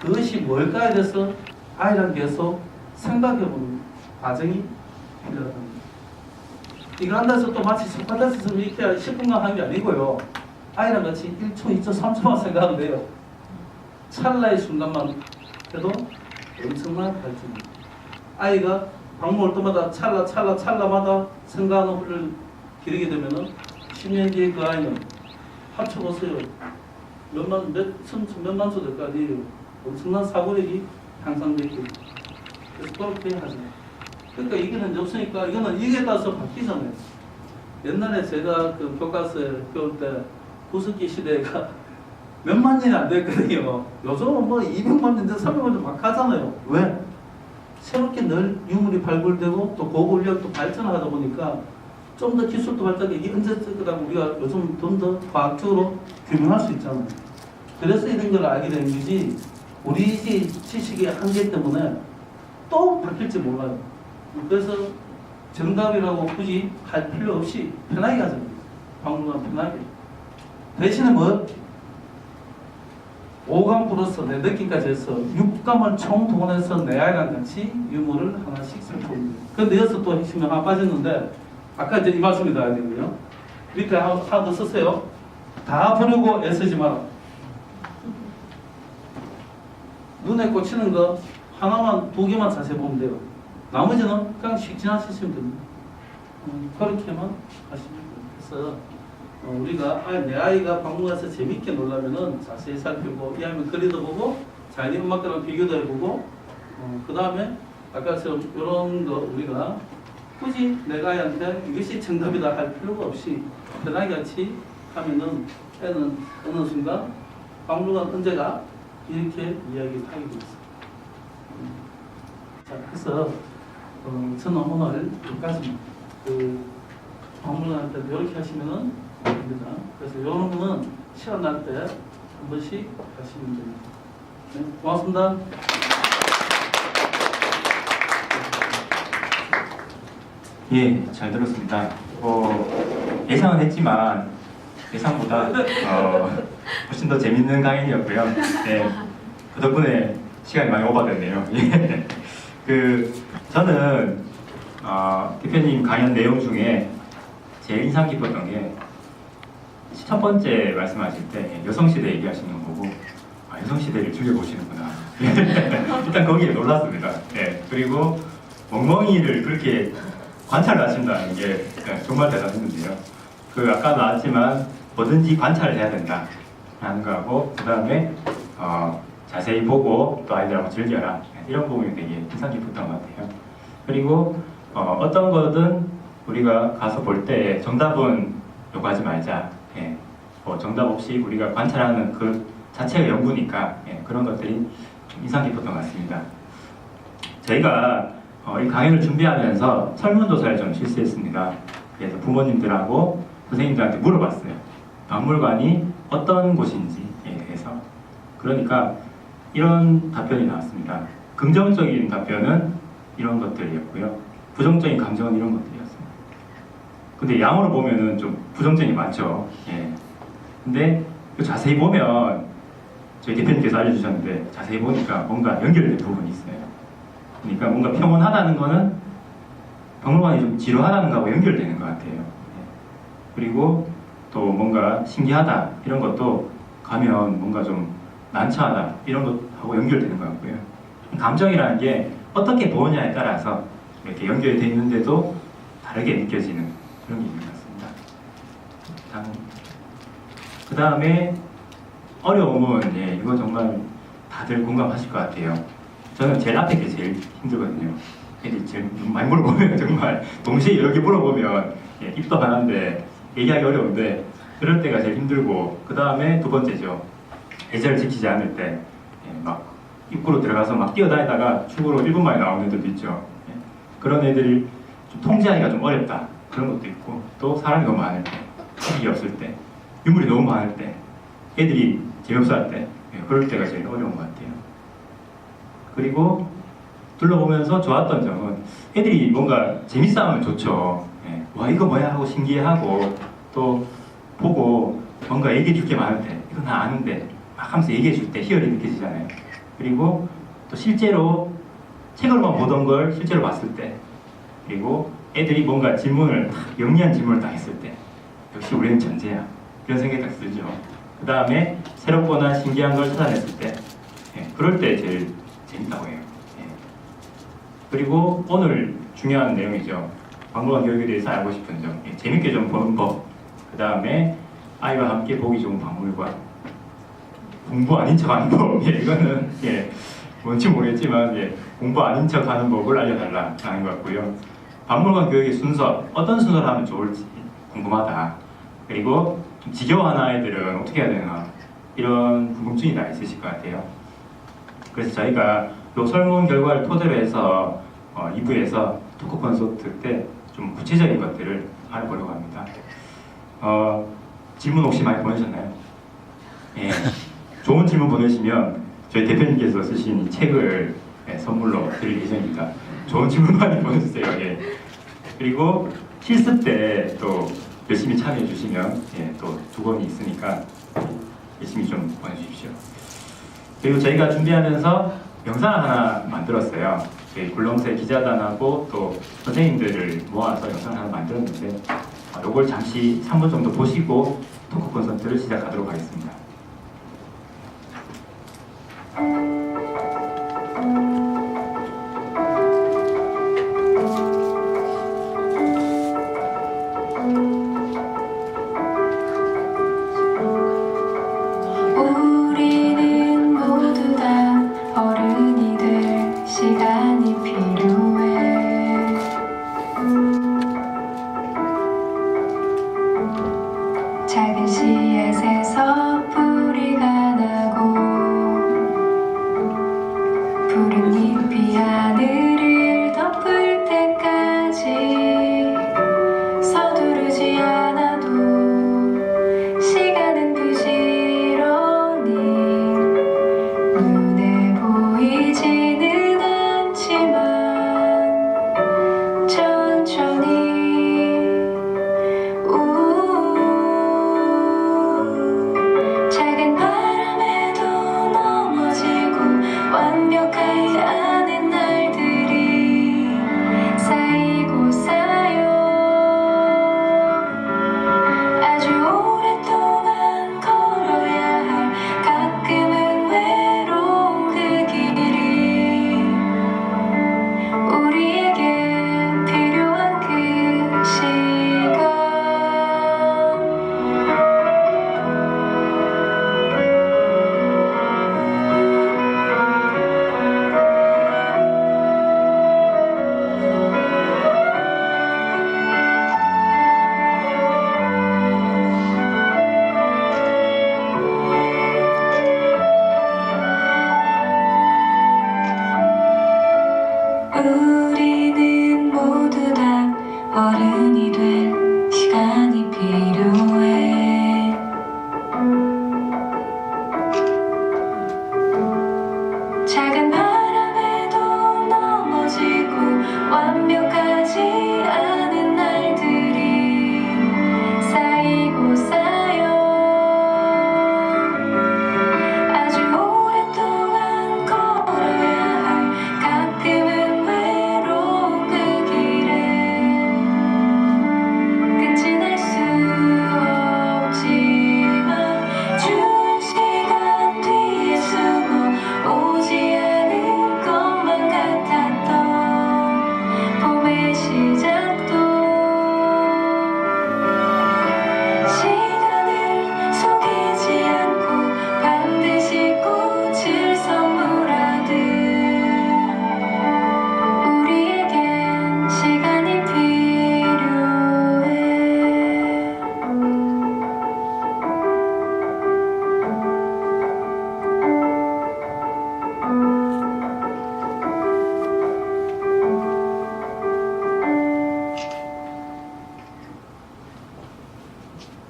B: 그것이 뭘까에 대해서 아이랑 계속 생각해보는 과정이 필요하다. 이거 한다 해서 또 마치 소크라테스처럼 이렇게 10분간 하는 게 아니고요. 아이랑 같이 1초, 2초, 3초만 생각하면 돼요. 찰나의 순간만 해도 엄청난 발전입니다. 아이가 방문 올 때마다 찰나마다 생각하는 후를 기르게 되면은 10년 뒤에 그 아이는 합쳐보세요. 몇만 초 될 거 아니에요. 엄청난 사고력이 향상되고. 그래서 그렇게 하죠. 그러니까 이게는 이제 없으니까 이거는 이게 따라서 바뀌잖아요. 옛날에 제가 그 교과서에 배울 때 구석기 시대가 몇만 년이 안 됐거든요. 요즘은 뭐 200만 년, 300만 년 막 하잖아요. 왜? 새롭게 늘 유물이 발굴되고 또 고고인력도 발전하다 보니까 좀 더 기술도 발전하고 이게 언제 거라고 우리가 요즘 좀 더 과학적으로 규명할 수 있잖아요. 그래서 이런 걸 알게 된 거지 우리 지식의 한계 때문에 또 바뀔지 몰라요. 그래서 정답이라고 굳이 할 필요 없이 편하게 하자. 박물관 편하게. 대신에 뭐? 5감 플러스 내 느낌까지 해서 6감을 총동원해서 내 아이랑 같이 유물을 하나씩 살펴봅니다. 그런데 여기서 또 핵심이 하나 빠졌는데 아까 이제 이 말씀이 나와야 되고요. 밑에 하나 더 쓰세요. 다 보려고 애쓰지 마라. 눈에 꽂히는 거 하나만, 두 개만 자세히 보면 돼요. 나머지는 그냥 직진하시면 됩니다. 그렇게만 하시면 돼요. 그래서 우리가 내 아이가 박물관에서 재밌게 놀려면은 자세히 살피고 이 아이는 그리도 보고 자연인 음악들랑 비교도 해보고 그 다음에 아까처럼 이런 거 우리가 굳이 내가 아이한테 이것이 정답이다 할 필요가 없이 편하게 같이 하면은 애는 어느 순간 박물관 언제가 이렇게 이야기를 하게 됐어요. 자, 그래서 저는 오늘 여기까지 박물관 때 이렇게 하시면은 됩니다. 그래서 이런 거는 시간 날 때 한 번씩 하시면 됩니다. 네, 고맙습니다.
A: 예, 잘 들었습니다. 예상은 했지만 예상보다 훨씬 더 재밌는 강연이었고요. 네, 그 덕분에 시간이 많이 오버됐네요. 예. 저는 대표님 강연 내용 중에 제일 인상 깊었던 게 첫 번째 말씀하실 때 여성시대 얘기하시는 거 보고 여성시대를 즐겨보시는구나. 일단 거기에 놀랐습니다. 네, 그리고 멍멍이를 그렇게 관찰을 하신다는 게 정말 대단했는데요. 아까 나왔지만 뭐든지 관찰을 해야 된다 라는 거하고 그 다음에 자세히 보고 또 아이들하고 즐겨라 이런 부분이 되게 인상 깊었던 것 같아요. 그리고 어떤 거든 우리가 가서 볼 때 정답은 요구하지 말자. 예, 정답 없이 우리가 관찰하는 그 자체가 연구니까 그런 것들이 좀 인상 깊었던 것 같습니다. 저희가 이 강연을 준비하면서 설문조사를 좀 실시했습니다. 그래서 부모님들하고 선생님들한테 물어봤어요. 박물관이 어떤 곳인지에 대해서. 그러니까 이런 답변이 나왔습니다. 긍정적인 답변은 이런 것들이었고요. 부정적인 감정은 이런 것들이었습니다. 근데 양으로 보면은 좀 부정적인 게 많죠. 예. 근데 자세히 보면 저희 대표님께서 알려주셨는데 자세히 보니까 뭔가 연결된 부분이 있어요. 그러니까 뭔가 평온하다는 거는 박물관이 좀 지루하다는 거하고 연결되는 것 같아요. 예. 그리고 또 뭔가 신기하다 이런 것도 가면 뭔가 좀 난처하다 이런 것하고 연결되는 것 같고요. 감정이라는 게 어떻게 보느냐에 따라서 이렇게 연결이 돼 있는데도 다르게 느껴지는 그런 게 있는 것 같습니다. 그 다음에 어려움은 이거 정말 다들 공감하실 것 같아요. 저는 제일 앞에 게 제일 힘들거든요. 애들이 제일 많이 물어보면 정말 동시에 여러 개 물어보면 입도 하나인데 얘기하기 어려운데 그럴 때가 제일 힘들고 그 다음에 두 번째죠. 예절을 지키지 않을 때 막 입구로 들어가서 막 뛰어다니다가 출구로 1분 만에 나오는 애들도 있죠. 그런 애들이 좀 통제하기가 좀 어렵다 그런 것도 있고 또 사람이 너무 많을 때 책이 없을 때 유물이 너무 많을 때 애들이 재미없어 할 때 그럴 때가 제일 어려운 것 같아요. 그리고 둘러보면서 좋았던 점은 애들이 뭔가 재밌어 하면 좋죠. 와 이거 뭐야 하고 신기해하고 또 보고 뭔가 얘기해 줄 게 많을 때 이거 나 아는데 막 하면서 얘기해 줄 때 희열이 느껴지잖아요. 그리고 또 실제로 책으로만 보던 걸 실제로 봤을 때 그리고 애들이 뭔가 질문을 영리한 질문을 딱 했을 때 역시 우리는 천재야 이런 생각이 딱 들죠. 그 다음에 새롭거나 신기한 걸 찾아냈을 때 그럴 때 제일 재밌다고 해요. 그리고 오늘 중요한 내용이죠. 박물관 교육에 대해서 알고 싶은 점, 재밌게 좀 보는 법, 그 다음에 아이와 함께 보기 좋은 박물관, 공부 아닌 척하는 법, 이거는 뭔지 모르겠지만 공부 아닌 척하는 법을 알려달라는 것 같고요. 박물관 교육의 순서, 어떤 순서를 하면 좋을지 궁금하다. 그리고 좀 지겨워하는 아이들은 어떻게 해야 되나 이런 궁금증이 다 있으실 것 같아요. 그래서 저희가 이 설문 결과를 토대로 해서 2부에서 토크 콘서트 때 좀 구체적인 것들을 알아보려고 합니다. 질문 혹시 많이 보내셨나요? 좋은 질문 보내시면 저희 대표님께서 쓰신 이 책을 선물로 드릴 예정입니다. 좋은 질문 많이 보내주세요. 그리고 실습 때 또 열심히 참여해 주시면 또 두 권이 있으니까 열심히 좀 보내주십시오. 그리고 저희가 준비하면서 영상을 하나 만들었어요. 저희 굴렁쇠 기자단하고 또 선생님들을 모아서 영상을 하나 만들었는데 이걸 잠시 3분 정도 보시고 토크 콘서트를 시작하도록 하겠습니다.
C: 우리는 모두 다 어른이 될 시간이 필요해. 작은 씨앗에서 뿌리가 나고 푸른 잎이 하늘을 덮을 때까지 서두르지 않아도 시간은 부지런히 눈에 보이지는 않지만 천천히 작은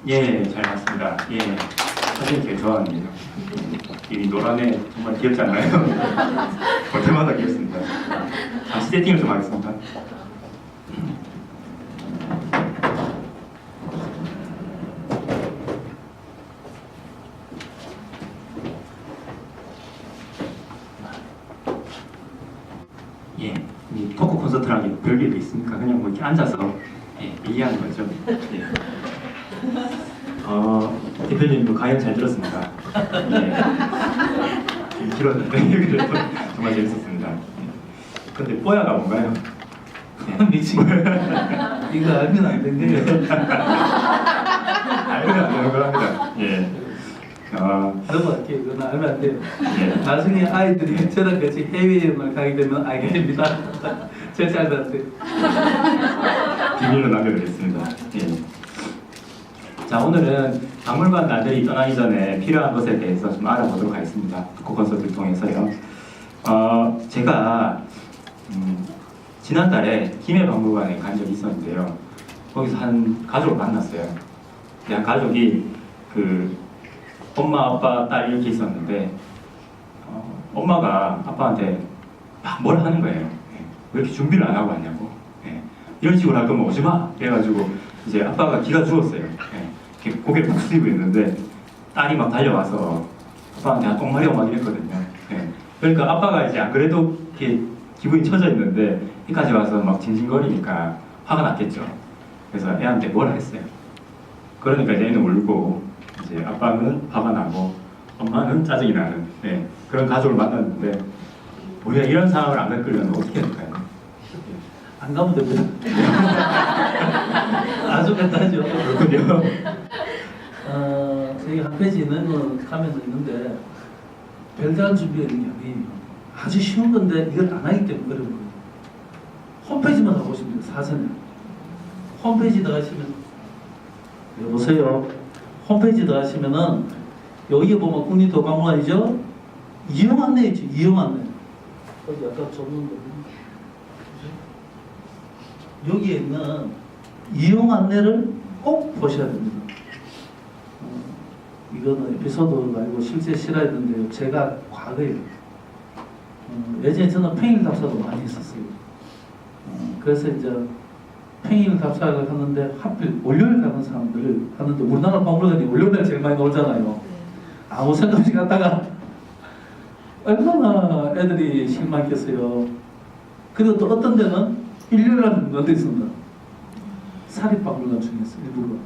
A: 예, 잘 봤습니다. 예, 사진 제일 좋아하는데요. 이 노란 애 정말 귀엽지 않나요? 볼 때마다 귀엽습니다. 잠시 세팅을 좀 하겠습니다. 예, 이 토크 콘서트랑 이 별게 있습니까? 그냥 뭐 이렇게 앉아서 예, 얘기하는 거죠. 예. 대표님도 가연 잘 들었습니다. 예. 좀 길었는데 그래도 정말 재밌었습니다. 근데 뽀야가 뭔가요?
B: 미친. 이거 알면 안 된대요.
A: 알면 안 되는 거랍니다. 예.
B: 넘어갈게요. 이건 알면 안 돼요.
A: 예.
B: 나중에 아이들이 저랑 같이 해외여행을 가게 되면 알게 됩니다. 절대 알면 안 돼요.
A: 비밀로 남겨두겠습니다. 예. 자, 오늘은 박물관 나들이 떠나기 전에 필요한 것에 대해서 좀 알아보도록 하겠습니다. 토크 콘서트를 통해서요. 제가 지난달에 김해박물관에 간 적이 있었는데요. 거기서 한 가족을 만났어요. 한 가족이 그 엄마, 아빠, 딸 이렇게 있었는데 엄마가 아빠한테 막 뭘 하는 거예요. 예. 왜 이렇게 준비를 안 하고 왔냐고. 예. 이런 식으로 할 거면 오지 마. 그래가지고 이제 아빠가 기가 죽었어요. 예. 이렇게 고개를 푹 숙이고 있는데 딸이 막 달려와서 아빠한테 한 똥마려고 막 이랬거든요. 예. 그러니까 아빠가 이제 안 그래도 이렇게 기분이 처져 있는데 여기까지 와서 막 징징거리니까 화가 났겠죠. 그래서 애한테 뭐라 했어요. 그러니까 이제 애는 울고 이제 아빠는 화가 나고 엄마는 짜증이 나는 그런 가족을 만났는데 우리가 이런 상황을 안 겪으려면 어떻게 해야 될까요?
B: 안 가면 됩니다. 아주 간단하죠.
A: 그렇군요.
B: 저희 한 페이지 있는 거 가면서 있는데 별다른 준비가 있는 게 아니에요. 아주 쉬운 건데 이걸 안 하기 때문에 그런 거예요. 홈페이지만 가보시면 돼요. 사전에. 홈페이지 들어가시면 여보세요. 홈페이지 들어가시면은 여기에 보면 국립도박문화이죠. 이용 안내 있죠. 이용 안내. 여기 아까 줬는데 여기에 있는 이용 안내를 꼭 보셔야 됩니다. 이거는 에피소드 말고 실제 실화였는데요. 제가 과거에 예전에 저는 팽일 답사도 많이 했었어요. 그래서 이제 팽일 답사를 하는데 하필 월요일 가는 사람들을 하는데 우리나라 박물관이 월요일날 제일 많이 놀잖아요. 아무 생각 없이 갔다가 얼마나 애들이 실망했겠어요. 그리고 또 어떤 데는 일요일날 넣어 있습니다. 사립박물관 중에서 일부러.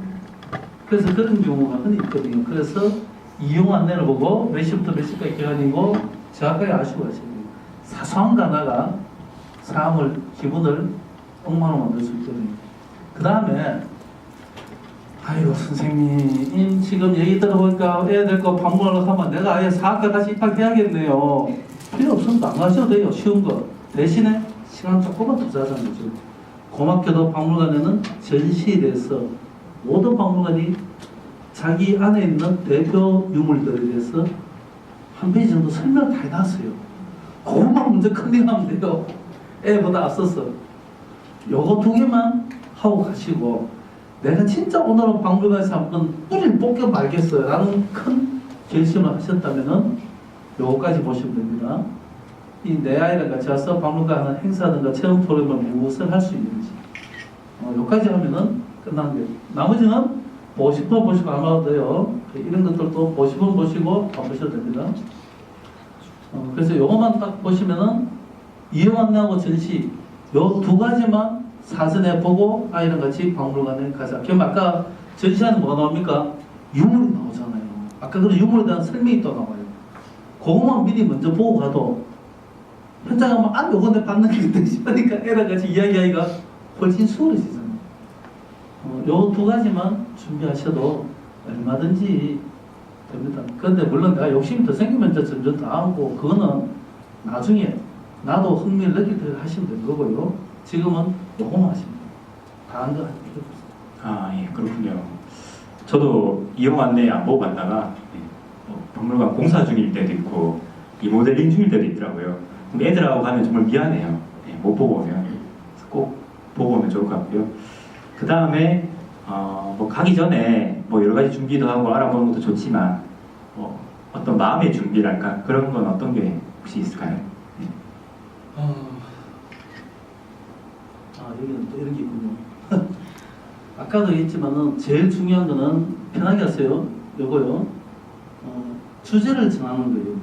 B: 그래서 그런 경우가 흔히 있거든요. 그래서 이용 안내를 보고 몇 시부터 몇 시까지 기간이고 정확하게 아시고 하셔야 돼요. 사소한 거 하나가 사람을 기분을 엉망으로 만들 수 있거든요. 그 다음에 아이고 선생님 지금 얘기 들어보니까 애들 거 박물관으로 가면 내가 아예 사학과 다시 입학해야겠네요. 필요 없으면 안 가셔도 돼요. 쉬운 거. 대신에 시간 조금만 투자하자는 거죠. 고맙게도 박물관에는 전시에 대해서 모든 박물관이 자기 안에 있는 대표 유물들에 대해서 한 페이지 정도 설명을 다 해놨어요. 그것만 먼저 클릭하면 돼요. 애보다 앞서서. 요거 두 개만 하고 가시고 내가 진짜 오늘은 박물관에서 한번 뿌리를 뽑겨 말겠어요 라는 큰 결심을 하셨다면은 요거까지 보시면 됩니다. 이 내 아이랑 같이 와서 박물관 하는 행사든가 체험 프로그램을 무엇을 할 수 있는지 요까지 하면은 끝나는 거예요. 나머지는 보시고 보시고 안 와도 돼요. 이런 것들도 보시고 보시고 안 보셔도 됩니다. 그래서 요것만 딱 보시면은 이용 안내하고 전시 요 두 가지만 사전에 보고 아이랑 같이 박물관에 가자. 그럼 아까 전시하는 뭐가 나옵니까? 유물이 나오잖아요. 아까 그런 유물에 대한 설명이 또 나와요. 그것만 미리 먼저 보고 가도 현장 가면 안 요거 내 받는 게 있다 싶으니까 애랑 같이 이야기하기가 훨씬 수월해지잖아요. 요 두 가지만 준비하셔도 얼마든지 됩니다. 그런데 물론 내가 욕심이 더 생기면 이제 점점 더 하고 그거는 나중에 나도 흥미를 느낄 때 하시면 되는 거고요. 지금은 요거만 하시면 돼요. 다른 거 하실 필요 없어요.
A: 아, 예, 그렇군요. 저도 이용 안내 안 보고 갔다가 박물관 공사 중일 때도 있고 리모델링 중일 때도 있더라고요. 그럼 애들하고 가면 정말 미안해요. 못 보고 오면. 그래서 꼭 보고 오면 좋을 것 같고요. 그 다음에 뭐 가기 전에 뭐 여러 가지 준비도 하고 알아보는 것도 좋지만 어떤 마음의 준비랄까 그런 건 어떤 게 혹시 있을까요?
B: 여기는 또 이런 게 있군요. 아까도 얘기했지만은 제일 중요한 거는 편하게 하세요. 요거요. 주제를 정하는 거예요.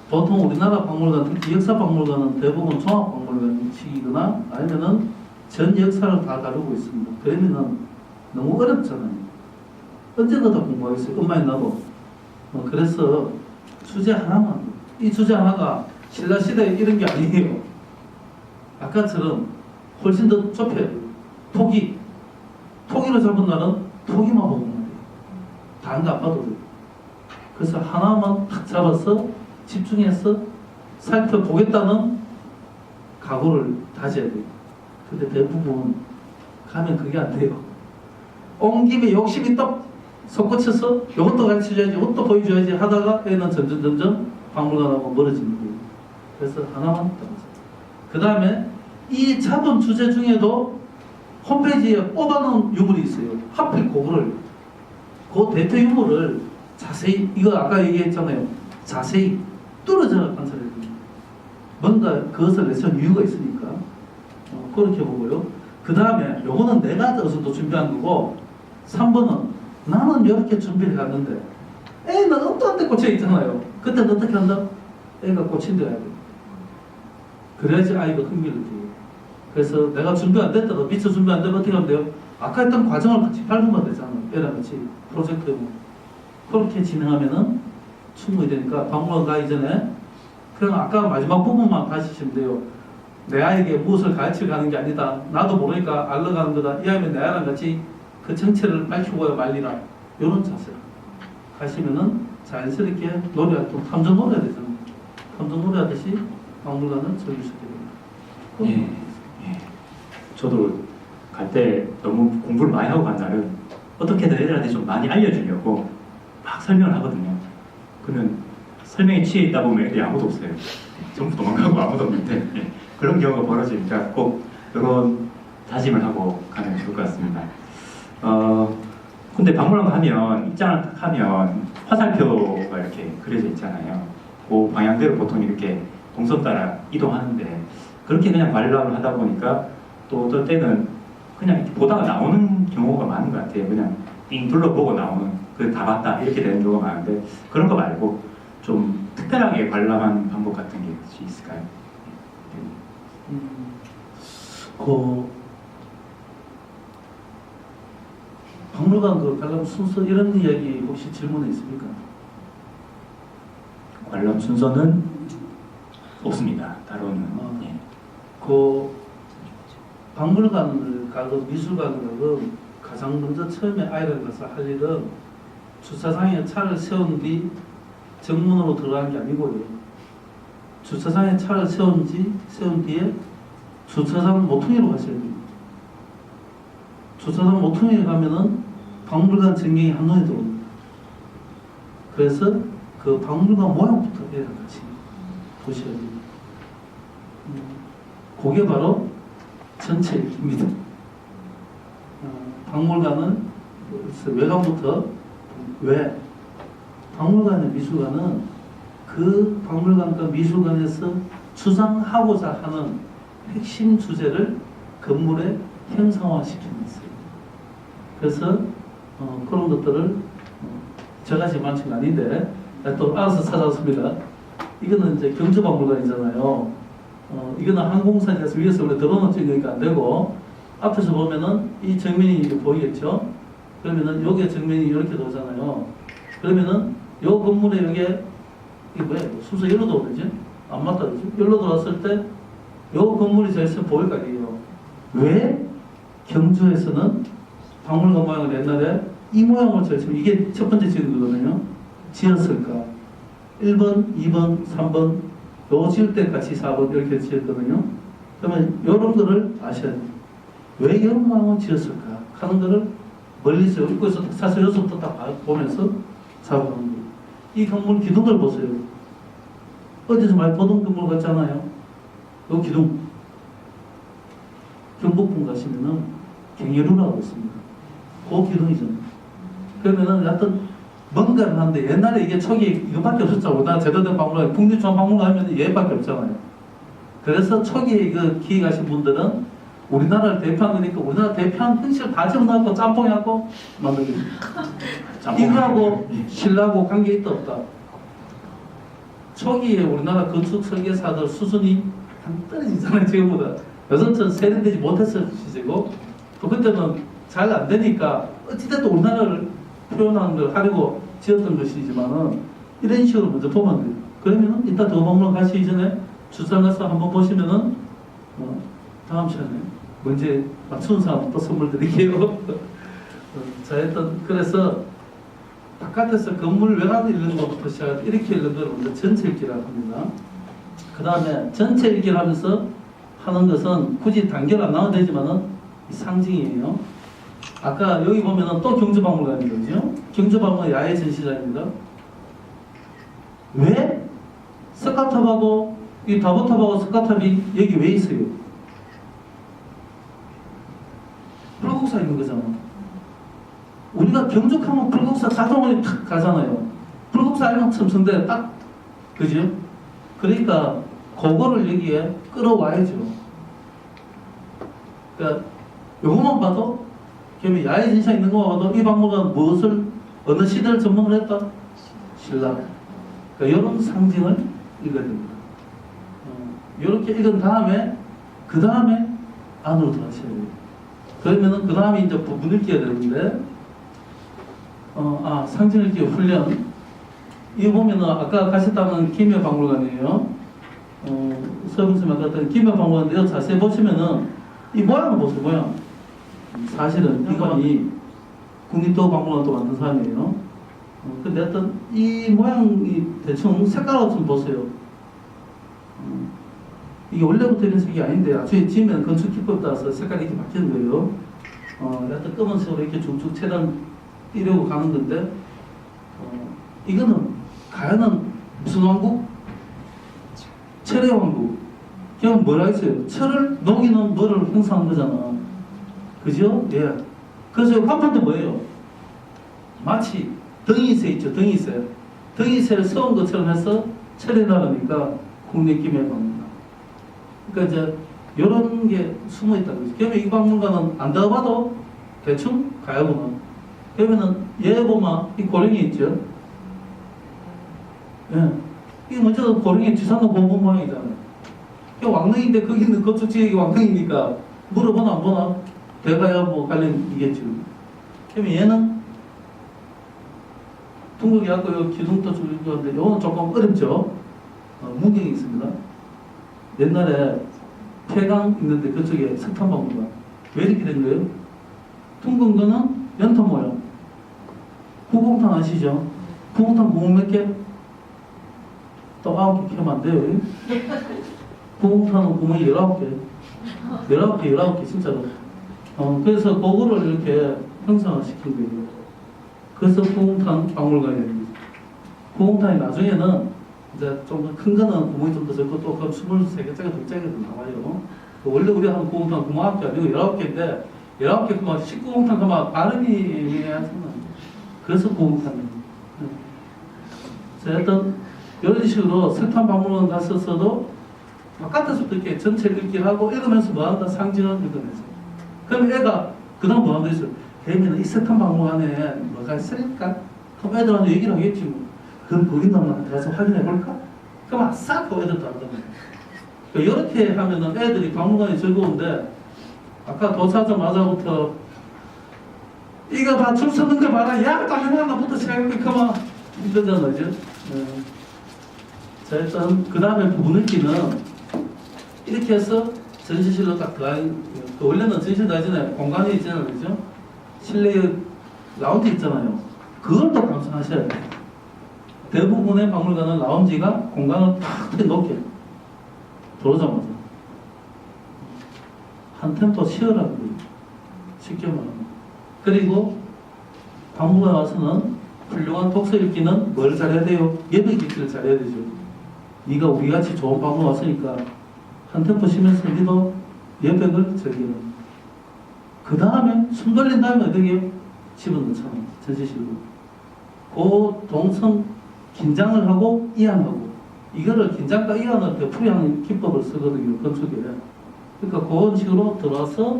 B: 보통 우리나라 박물관, 특히 역사 박물관은 대부분 종합 박물관식이거나 아니면은 전 역사를 다 다루고 있습니다. 그러면은 너무 어렵잖아요. 언제나 다 공부하겠어요. 엄마의 나도. 그래서 주제 하나만. 이 주제 하나가 신라 시대 이런 게 아니에요. 아까처럼 훨씬 더 좁혀요. 토기로 잡은 날은 토기만 보고 말이에요. 다른 거 안 봐도 돼요. 그래서 하나만 탁 잡아서 집중해서 살펴보겠다는 각오를 다져야 돼요. 근데 대부분 가면 그게 안 돼요. 온 김에 욕심이 딱 솟구쳐서 이것도 가르쳐줘야지, 이것도 보여줘야지 하다가 애는 점점 박물관하고 멀어지는 거예요. 그래서 하나만 따라서. 그 다음에 이 잡은 주제 중에도 홈페이지에 뽑아놓은 유물이 있어요. 하필 그거를, 그 대표 유물을 자세히, 이거 아까 얘기했잖아요. 자세히 뚫어져 관찰해야 돼요. 뭔가 그것을 내세운 이유가 있으니까. 그렇게 보고요. 그 다음에 요거는 내가 어서 또 준비한 거고, 3번은 나는 이렇게 준비를 해왔는데 애는 어떤 데 꽂혀 있잖아요. 그때는 어떻게 한다? 애가 꽂힌 데 가야 돼요. 그래야지 아이가 흥미를 둬요. 그래서 내가 준비 안 됐다고 미처 준비 안 되면 어떻게 하면 돼요? 아까 했던 과정을 같이 밟으면 되잖아요. 애랑 같이 프로젝트 그렇게 진행하면은 충분히 되니까 박물관 가기 전에 그냥 아까 마지막 부분만 가시면 돼요. 내 아이에게 무엇을 가르치러 가는 게 아니다. 나도 모르니까 알러 가는 거다. 이 아이면 내 아이랑 같이 그 정체를 밝히고야 말리라. 이런 자세로 가시면은 자연스럽게 노래활동, 탐정 노래야 되잖아요. 탐정 노래하듯이 박물관을 즐길 수 있게 됩니다.
A: 예. 저도 갈 때 너무 공부를 많이 하고 간 날은 어떻게든 애들한테 좀 많이 알려주려고 막 설명을 하거든요. 그러면 설명에 취해 있다 보면 애들이 아무도 없어요. 전부 도망가고 아무도 없는데 그런 경우가 벌어지니까 꼭 이런 다짐을 하고 가면 좋을 것 같습니다. 근데 박물관 가면 입장을 딱 하면 화살표가 이렇게 그려져 있잖아요. 그 방향대로 보통 이렇게 동선 따라 이동하는데 그렇게 그냥 관람을 하다 보니까 또 어떨 때는 그냥 이렇게 보다가 나오는 경우가 많은 것 같아요. 그냥 띵 둘러보고 나오는 그 다 봤다 이렇게 되는 경우가 많은데 그런 거 말고 좀 특별하게 관람하는 방법 같은 게 혹시 있을까요?
B: 박물관 그 관람 순서 이런 이야기 혹시 질문에 있습니까?
A: 관람 순서는 없습니다. 따로는. 예.
B: 그 박물관을 가고 미술관을 가고 가장 먼저 처음에 아이를 가서 할 일은 주차장에 차를 세운 뒤 정문으로 들어가는 게 아니고요. 주차장에 차를 세운 뒤에 주차장 모퉁이로 가셔야 됩니다. 주차장 모퉁이에 가면은 박물관 전경이 한눈에 들어옵니다. 그래서 그 박물관 모양부터 애랑 같이 보셔야 됩니다. 그게 바로 전체 읽기입니다. 박물관은 외관부터 박물관의 미술관은 그 박물관과 미술관에서 주장하고자 하는 핵심 주제를 건물에 형상화시키는 것이에요. 그래서 그런 것들을 제가 지금 만든 건 아닌데 또 알아서 찾아왔습니다. 이거는 이제 경주박물관이잖아요. 이거는 항공사에서 위에서 원래 드론을 찍으니까 안 되고 앞에서 보면은 이 정면이 보이겠죠? 그러면은 여기에 정면이 이렇게 나오잖아요. 그러면은 요 건물에 여기에 이게 뭐야? 순서 일로 들어오지? 안 맞다 그러지? 일로 들어왔을 때 요 건물이 제일 보일 거 아니에요. 왜 경주에서는 박물관 모양을 옛날에 이 모양을 지었으면 이게 첫 번째 지은 거거든요. 지었을까? 1번, 2번, 3번 요 지을 때 같이 4번 이렇게 지었거든요. 그러면 이런 거를 아셔야 돼요. 왜 이런 모양을 지었을까 하는 거를 멀리서 읽고서 사실 여기서부터 딱 보면서 잡아가는 거예요. 이 건물 기둥을 보세요. 어디서 많이 보던 건물 같잖아요. 요 기둥. 경복궁 가시면은 경예루라고 있습니다. 그 기능이잖아. 그러면은 하여튼 뭔가를 하는데 옛날에 이게 초기 이것밖에 없었잖아. 우리나라 제대로 된 박물관, 국립중앙박물관 하면 얘밖에 없잖아요. 그래서 초기에 그 기획 하신 분들은 우리나라를 대표한 거니까 우리나라 대표한 흔실 다 집어넣고 짬뽕해갖고 만든 거지. 이거하고 신라하고 관계 있다 없다. 초기에 우리나라 건축 설계사들 수준이 한 떨어지잖아요. 지금보다. 여전전 세련되지 못했을 시제고 또 그때는 잘 안 되니까 어찌됐든 우리나라를 표현하는 걸 하려고 지었던 것이지만은 이런 식으로 먼저 보면 돼요. 그러면은 이따 더 박물관 가시기 전에 출장 가서 한번 보시면은 다음 시간에 문제 맞추는 사람 또 선물 드릴게요. 자, 일단 그래서 바깥에서 건물 외곽 읽는 것부터 시작 이렇게 읽는 걸 먼저 전체 읽기라고 합니다. 그 다음에 전체 읽기를 하면서 하는 것은 굳이 단결 안 나와도 되지만은 이 상징이에요. 아까 여기 보면은 또 경주박물관인 거죠. 경주박물관 야외 전시장입니다. 왜 스카탑하고 이 다보탑하고 스카탑이 여기 왜 있어요? 불국사 있는 거잖아. 우리가 경축하면 불국사 자동으로 탁 가잖아요. 불국사 알면 첨성대 딱 그죠? 그러니까 그거를 여기에 끌어와야죠. 그러니까 요것만 봐도 그러면 야외 전시장 있는 것만 봐도 이 박물관 무엇을 어느 시대를 전문을 했다? 신라. 그러니까 이런 상징을 읽어야 됩니다. 이렇게 읽은 다음에 그 다음에 안으로 들어가셔야 돼요. 그러면은 그 다음에 이제 부분 읽기가 되는데 상징 읽기 훈련 이거 보면은 아까 가셨다는 김해박물관이에요. 서빙선생님 아까 했던 김해박물관인데요. 자세히 보시면은 이 모양을 보세요. 모양. 사실은 이건이 국립도박물관도 만든 사람이에요. 근데 하여튼 이 모양이 대충 색깔을 좀 보세요. 이게 원래부터 이런 색이 아닌데 나중에 지으면 건축 기법에 따라서 색깔이 이렇게 바뀌는 거예요. 하여튼 검은색으로 이렇게 쭉쭉 최대한 띄려고 가는 건데 이거는 가야는 무슨 왕국? 철의 왕국. 그냥 뭐라 했어요? 철을 녹이는 뭐를 형성한 거잖아. 그죠? 예. 그래서 간판도 뭐예요? 마치 등이세 있죠. 등이세. 등이세를 세운 것처럼 해서 철의 나라니까 국립기념박물관. 그러니까 이제 이런 게 숨어 있다는 거죠. 그러면 이 박물관은 안 들어봐도 대충 가야구나. 그러면은 얘 보면 이 고랭이 있죠. 예. 이게 먼저 고랭이 지산도 고문 모양이잖아요. 이 왕릉인데 거기는 건축 지역이 왕릉이니까 물어보나 안 보나? 대가야 뭐 관련이겠죠. 그러면 얘는 둥글게 갖고 요 기둥도 쭉 있는데 요거는 조금 어렵죠. 문경이 있습니다. 옛날에 폐강 있는데 그쪽에 석탄박물관. 왜 이렇게 된 거예요? 둥근 거는 연탄 모양. 구공탄 아시죠? 구공탄 구멍 몇 개? 또 9개 캐면 안 돼요. 구공탄은 구멍이 19개. 19개 진짜로. 그래서 그거를 이렇게 형상화 시킨 거예요. 그래서 구공탄 박물관이에요. 구공탄이 나중에는 이제 좀 큰 거는 구멍이 좀 더 적고 또 그럼 23개짜리 2개짜리도 나와요. 원래 우리가 하는 구공탄 구멍 9개 아니고 19개인데 19개 그만 19공탄 그만 발음이 애매하잖아요. 그래서 구공탄이에요. 자, 일단 이런 식으로 석탄 박물관 갔었어도 바깥에서부터 이렇게 전체를 읽기를 하고 읽으면서 뭐한다? 상징을 읽어내서. 그럼 애가 그 다음 뭐한다 했어요? 그러면 이 석탄 박물관에 뭐가 있을까? 그럼 애들한테 얘기를 하겠지 뭐. 그럼 거기 한번 가서 확인해 볼까? 그럼 아싸! 그 애들 다 하더만. 이렇게 하면은 애들이 박물관이 즐거운데 아까 도착하자마자부터 이거 봐, 줄 서는 거 봐라. 야, 당연하나부터 시작해. 그만 이러잖아, 그죠? 네. 자, 일단 그 다음에 부분 읽기는 이렇게 해서 전시실로 딱 들어가는, 원래는 전시실 나잖아요. 공간이 있잖아요, 그죠? 실내에 라운지 있잖아요. 그걸 또 감상하셔야 돼요. 대부분의 박물관은 라운지가 공간을 탁 놓게 들어오자마자 한 템포 쉬어라는 거예요. 쉽게 말하면. 그리고 박물관 와서는 훌륭한 독서 읽기는 뭘 잘해야 돼요? 예배 읽기를 잘해야 되죠. 네가 우리같이 좋은 박물관 왔으니까 한 템포 쉬면서 니도 예배를 즐기는. 그 다음에 숨 돌린 다음에 어떻게 해요? 집어넣잖아. 전시실로. 그 동선 긴장을 하고 이완하고 이거를 긴장과 이완을 되풀이하는 기법을 쓰거든요. 건축에. 그러니까 그런 식으로 들어와서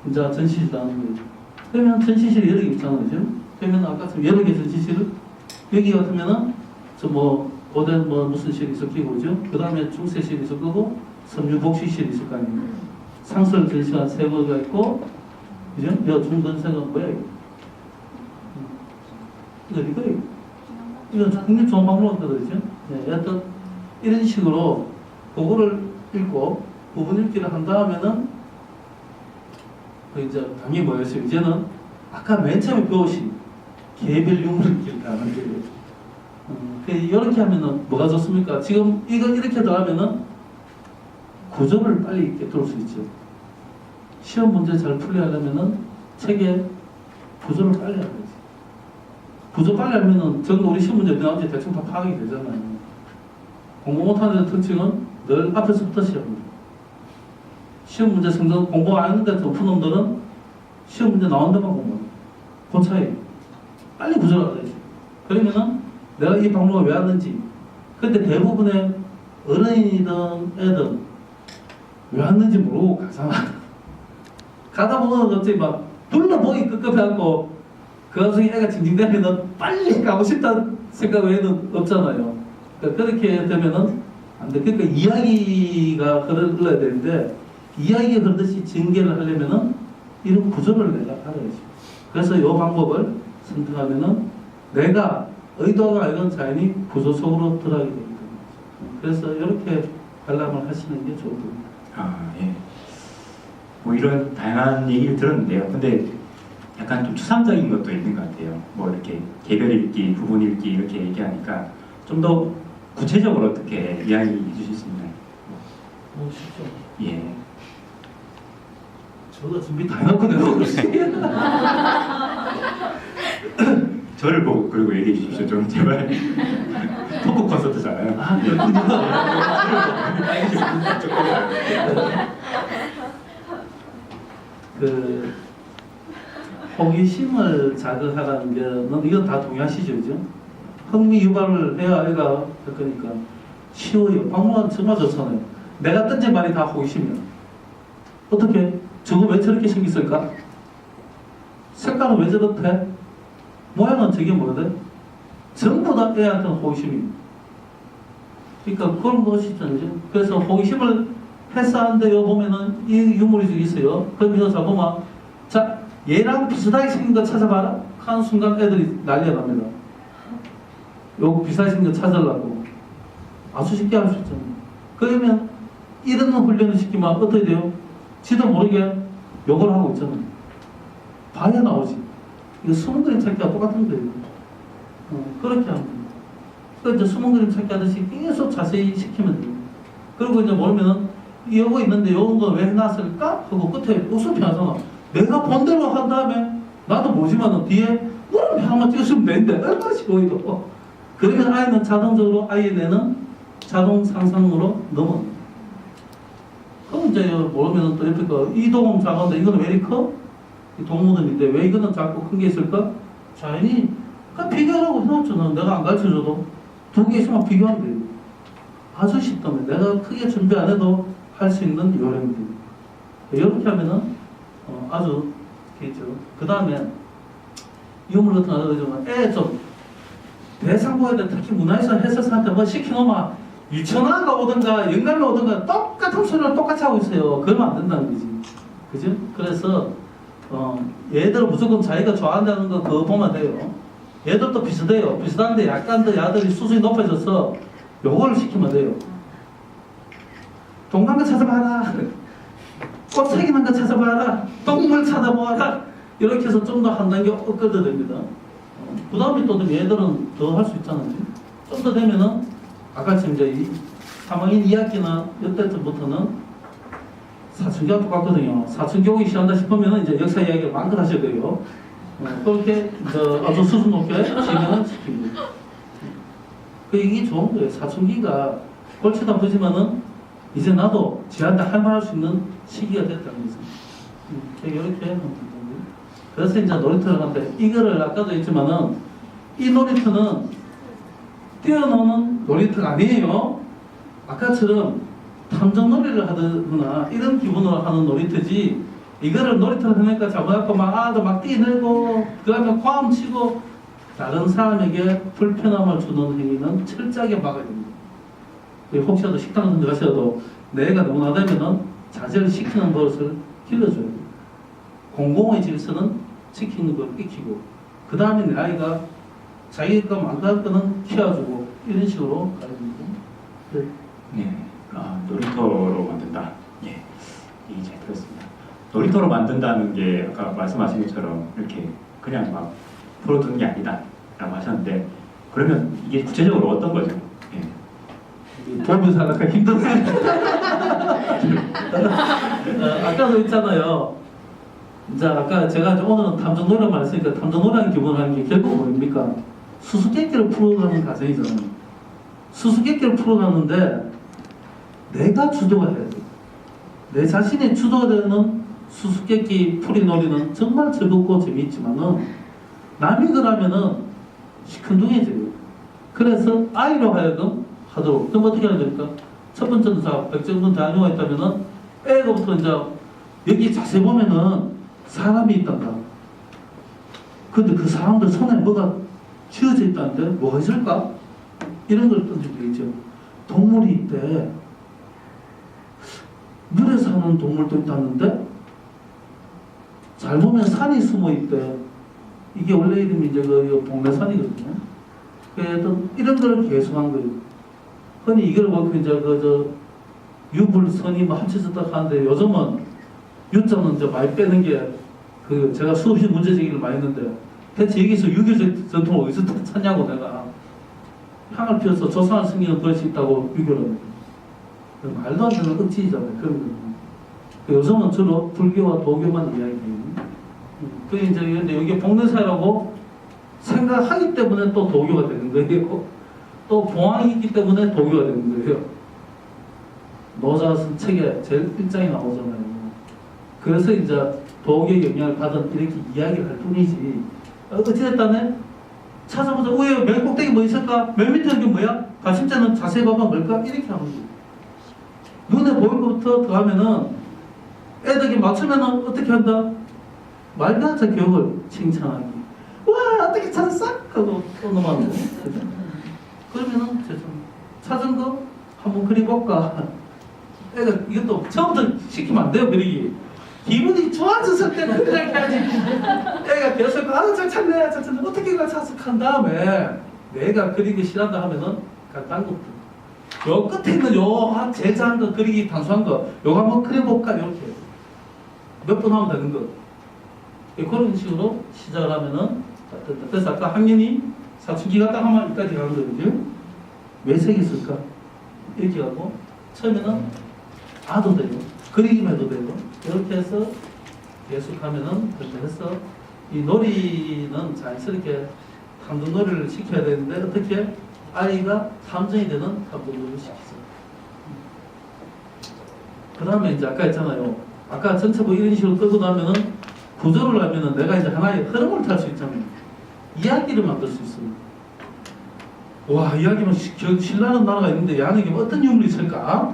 B: 이제 전시실 하는 거죠. 그러면 전시실이 여러 개 있잖아요. 그죠? 그러면 아까 여러 개 전시실 여기 같으면은 뭐 고대 뭐 무슨 실이 있을 끼고 그죠? 그 다음에 중세실이 있을 거고 섬유복식실이 있을 거 아닙니까? 상설 전시관 세 개가 있고 그죠? 여 중건세가 뭐야 이거 이건 굉장히 좋은 방법이거든요. 네, 여튼 이런 식으로 그거를 읽고 부분 읽기를 한 다음에는 이제 당연히 뭐였어요? 이제는 아까 맨 처음에 배우신 개별 유물 읽기를 하는 거예요. 이렇게 하면은 뭐가 좋습니까? 지금 이거 이렇게 들어가면은 구조를 빨리 깨뜨릴 수 있죠. 시험 문제 잘 풀려하려면은 책에 구조를 빨리 하는 거지. 구조 빨리 하면은 우리 시험 문제 나오는지 대충 다 파악이 되잖아요. 공부 못하는 특징은 늘 앞에서부터 시작합니다. 시험 문제 성적 공부 안 하는데 높은 놈들은 시험 문제 나온 데만 공부해요. 그 차이. 빨리 구조를 알아야지. 그러면은 내가 이 방법을 왜 하는지. 근데 대부분의 어른이든 애든 왜 하는지 모르고 가잖아. 가다 보면 갑자기 막 둘러보기 급급해갖고 그 와중에 애가 징징대면은 빨리 가고 싶다는 생각 외에는 없잖아요. 그러니까 그렇게 되면은 안 돼. 그러니까 이야기가 흘러야 되는데 이야기가 흐르듯이 전개를 하려면은 이런 구조를 내가 알아야지. 그래서 이 방법을 선택하면은 내가 의도가 아니건 자연히 구조 속으로 들어가게 되기 때문에. 그래서 이렇게 관람을 하시는 게 좋을 겁니다.
A: 아, 예. 뭐 이런 다양한 얘기를 들었는데요. 근데 약간 좀 추상적인 것도 있는 것 같아요. 뭐 이렇게 개별 읽기, 부분 읽기 이렇게 얘기하니까 좀 더 구체적으로 어떻게 이야기해 주실 수 있나요?
B: 쉽죠.
A: 예.
B: 저도 준비 다 해놓고 내가 그러시.
A: 저를 보고 그리고 얘기해 주십시오. 좀 제발. 토크 콘서트잖아요.
B: 아, 그렇군요. 그 호기심을 자극하라는 게는 이건 다 동의하시죠, 그죠? 흥미 유발을 해야 애가 할 거니까 쉬워요. 박물관 정말 좋잖아요. 내가 던진 말이 다 호기심이야. 어떻게? 저거 왜 저렇게 생겼을까? 색깔은 왜 저렇대? 모양은 저게 뭐래? 전부 다 애한테는 호기심입니다. 그러니까 그런 것이잖아요. 그래서 호기심을 패스하는데 요 보면은 이 유물이 있어요. 그럼 이거 잘 보면 자 얘랑 비슷하게 생긴 거 찾아봐라 하는 순간 애들이 난리가 납니다. 요거 비슷하게 생긴 거 찾으려고 아주 쉽게 할 수 있잖아요. 그러면 이런 훈련을 시키면 어떻게 돼요? 지도 모르게 요걸 하고 있잖아요. 봐야 나오지. 이거 숨은 그림 찾기가 똑같은 거예요. 그렇게 하면 돼요. 그러니까 이제 숨은 그림 찾기 하듯이 계속 자세히 시키면 돼요. 그리고 이제 모르면은 이거 있는데 이런 거 왜 해놨을까? 하고 끝에 웃음이 하잖아. 내가 본 대로 한 다음에 나도 모르지만은 뒤에 물음표 하나만 찍으시면 되는데 얼마나 쉬워요. 그러면 아이는 자동적으로 아이의 뇌는 자동 상상으로 넘어. 그럼 이제 모르면은 또 옆에 거 이동은 작은데 이거는 왜 이렇게 커? 이 동물원인데 왜 이거는 작고 큰 게 있을까? 자연히 그냥 비교하라고 해놨잖아. 내가 안 가르쳐줘도 두 개 있으면 비교하면 돼요. 아주 쉽다면 내가 크게 준비 안 해도 할 수 있는 요령들. 이렇게 하면은 아주 좋겠죠. 그 다음에 유물 같은 거 하자면 애 좀 대상 보여야 돼. 특히 문화에서 해설사한테 뭐 시켜놓으면 유치원가 오든가 연갈로 오든가 똑같은 소리를 똑같이 하고 있어요. 그러면 안 된다는 거지. 그죠? 그래서 얘들은 무조건 자기가 좋아한다는 거 그거 보면 돼요. 얘들도 비슷해요. 비슷한데 약간 더 야들이 수준이 높아져서 요거를 시키면 돼요. 동남아 찾아봐라. 꽃색이 난 거 찾아봐라. 동물 찾아보아라. 이렇게 해서 좀 더 한 단계 업그레이드 됩니다. 그 다음에 또 얘들은 더 할 수 있잖아요. 좀 더 되면은 아까 지금 이제 3학년 2학기나 이때부터는 사춘기가 똑같거든요. 사춘기 오기 시작한다 싶으면 이제 역사 이야기를 마음껏 하셔야 돼요. 그렇게 아주 수준 높게 진행을 시킵니다. 이게 좋은 거예요. 사춘기가 골치도 아프지만은 이제 나도 쟤한테 할 말 할 수 있는 시기가 됐다는 거죠. 이렇게 하면 됩니다. 그래서 이제 놀이터를 하는데 이거를 아까도 했지만은 이 놀이터는 뛰어노는 놀이터가 아니에요. 아까처럼 탐정놀이를 하거나 이런 기분으로 하는 놀이터지 이거를 놀이터를 하니까 잡아갖고 막 아들 막 뛰어내고 그 다음에 과음 치고 다른 사람에게 불편함을 주는 행위는 철저하게 막아야 됩니다. 혹시라도 식당 같은 데 가셔도 내가 너무 나다면은 자제를 시키는 것을 길러줘야 됩니다. 공공의 질서는 지키는 걸 익히고 그 다음에 내 아이가 자기가 망가질 거는 키워주고 이런 식으로 가야 됩니다. 네.
A: 네, 놀이터로 만든다. 예, 이게 잘 들었습니다. 놀이터로 만든다는 게 아까 말씀하신 것처럼 이렇게 그냥 막 풀어두는 게 아니다라고 하셨는데 그러면 이게 구체적으로 어떤 거죠? 예.
B: 보면서 하니까 힘드네. 아까도 있잖아요. 이제 아까 제가 오늘은 탐정놀이를 말했으니까 탐정놀이라는 기본을 하는 게 결국 뭡니까? 수수께끼를 풀어가는 과정이잖아요. 수수께끼를 풀어가는데 내가 주도가 해야 돼요. 내 자신이 주도가 되는 수수께끼 풀이놀이는 정말 즐겁고 재미있지만은 남이 그러면은 시큰둥해져요. 그래서 아이로 하여금 하도록. 그럼 어떻게 해야 됩니까? 첫 번째는 자, 백정근 대안료가 있다면은 애가부터 이제 여기 자세히 보면은 사람이 있단다. 근데 그 사람들 손에 뭐가 쥐어져 있다는데 뭐가 있을까? 이런 걸 던지면 되겠죠. 동물이 있대. 물에 사는 동물도 있다는데 잘 보면 산이 숨어 있대. 이게 원래 이름이 이제 그 동네산이거든요. 그래서 이런 걸 계속 한 거예요. 흔히 이걸 보고 이제 유불선이 뭐 합쳐졌다 하는데 요즘은 유자는 이제 많이 빼는 게 그 제가 수없이 문제 제기를 많이 했는데 대체 여기서 유교 전통을 어디서 찾냐고 내가 향을 피워서 조상을 숨기는 버릇이 있다고 유교를 말도 안 되는 억지잖아요. 그런 거. 요즘은 주로 불교와 도교만 이야기해요. 그 이제 근데 여기 복례사라고 생각하기 때문에 또 도교가 되는 거예요. 또 봉황이 있기 때문에 도교가 되는 거예요. 노자슨 책에 제일 1장이 나오잖아요. 그래서 이제 도교의 영향을 받은 이렇게 이야기를 할 뿐이지. 어찌됐다네? 찾아보자. 왜 맨 꼭대기 뭐 있을까? 맨 밑에 이게 뭐야? 가심자는 자세히 봐봐 뭘까? 이렇게 하는 거예요. 눈에 보이는 것부터 더 하면은 애들이 맞추면은 어떻게 한다? 말도 안 되는 교육을 칭찬하기. 와 어떻게 찾았어? 하고 또 넘어가는 거예요. 그러면은 찾은 거 한번 그려볼까? 애가 이것도 처음부터 시키면 안 돼요 그리기. 기분이 좋아졌을 때는 그렇게 해야지. 애가 계속 잘 찾네 잘 찾네 어떻게 찾았어 한 다음에 내가 그리기 싫어한다 하면은 간단한 것부터 요 끝에 있는 요 제자한 거 그리기 단수한 거 요거 한번 그려볼까 이렇게 몇 번 하면 되는 거. 그런 식으로 시작을 하면은 그래서 아까 학년이 사춘기가 딱 하면 여기까지 가는 거거든요. 왜 새겼을까? 이렇게 하고 처음에는 아도 되고 그리기만 해도 되고 이렇게 해서 계속 하면은 그렇게 해서 이 놀이는 자연스럽게 탐정놀이를 시켜야 되는데 어떻게 아이가 탐정이 되는 탐정놀이를 시키죠. 그 다음에 이제 아까 했잖아요. 아까 전체부 이런 식으로 끌고 나면은 구조를 하면은 내가 이제 하나의 흐름을 탈 수 있잖아요. 이야기를 만들 수 있어요. 와, 이야기만 신라는 나라가 있는데 이 안에 어떤 유물이 있을까?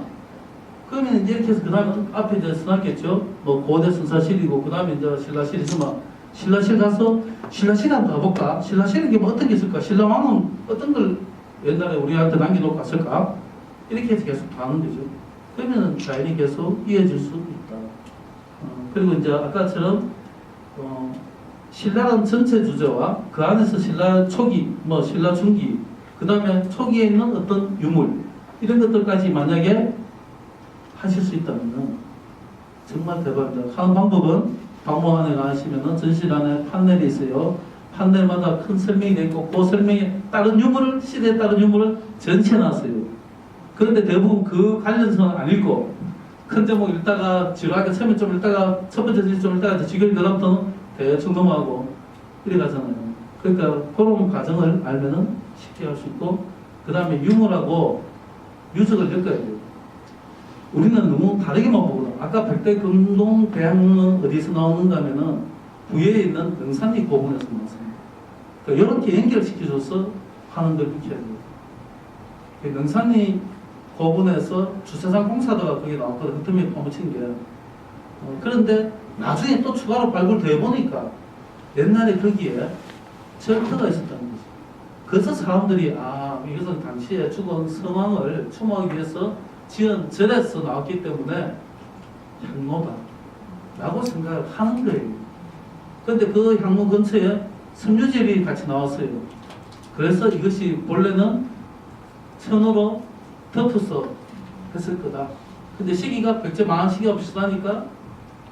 B: 그러면 이제 이렇게 해서 그 다음에 앞에 이제 써놨겠죠. 뭐 고대 선사실이고 그 다음에 이제 신라실 있으면 신라실 가서 신라실 한번 가볼까? 신라실에 뭐 어떤 게 있을까? 신라왕은 어떤 걸 옛날에 우리한테 남겨놓고 갔을까? 이렇게 해서 계속 가는 거죠. 그러면 자연이 계속 이어질 수 있다. 그리고 이제 아까처럼 신라는 전체 주제와 그 안에서 신라 초기, 뭐 신라 중기, 그 다음에 초기에 있는 어떤 유물 이런 것들까지 만약에 하실 수 있다면 정말 대박입니다. 하는 방법은 박물관에 가시면은 전실 안에 판넬이 있어요. 판넬마다 큰 설명이 되어 있고 그 설명에 다른 유물을 시대에 따른 유물을 전시해 놨어요. 그런데 대부분 그 관련성은 안 읽고 큰 제목 읽다가 지루하게 처음에 좀 읽다가 첫 번째 줄 좀 읽다가 지금 그다음부터는 대충 넘어가고 이래 가잖아요. 그러니까 그런 과정을 알면은 쉽게 할 수 있고 그 다음에 유물하고 유적을 엮어야 돼요. 우리는 너무 다르게만 보거든. 아까 백대금동 대학은 어디서 나오는가 하면은 부여에 있는 능산리 고분에서 나왔습니다. 그러니까 이렇게 연결시켜줘서 하는 걸 익혀야 돼요. 능산리 고분에서 주차장 공사도가 거기 나왔거든요. 흠터미에 파묻힌 게. 그런데 나중에 또 추가로 발굴돼 보니까 옛날에 거기에 절터가 있었다는 거죠. 그래서 사람들이 이것은 당시에 죽은 성왕을 추모하기 위해서 지은 절에서 나왔기 때문에 향로다 라고 생각을 하는 거예요. 그런데 그 향로 근처에 섬유질이 같이 나왔어요. 그래서 이것이 본래는 천으로 덮어서 했을 거다. 근데 시기가 백제 망한 시기가 비슷하니까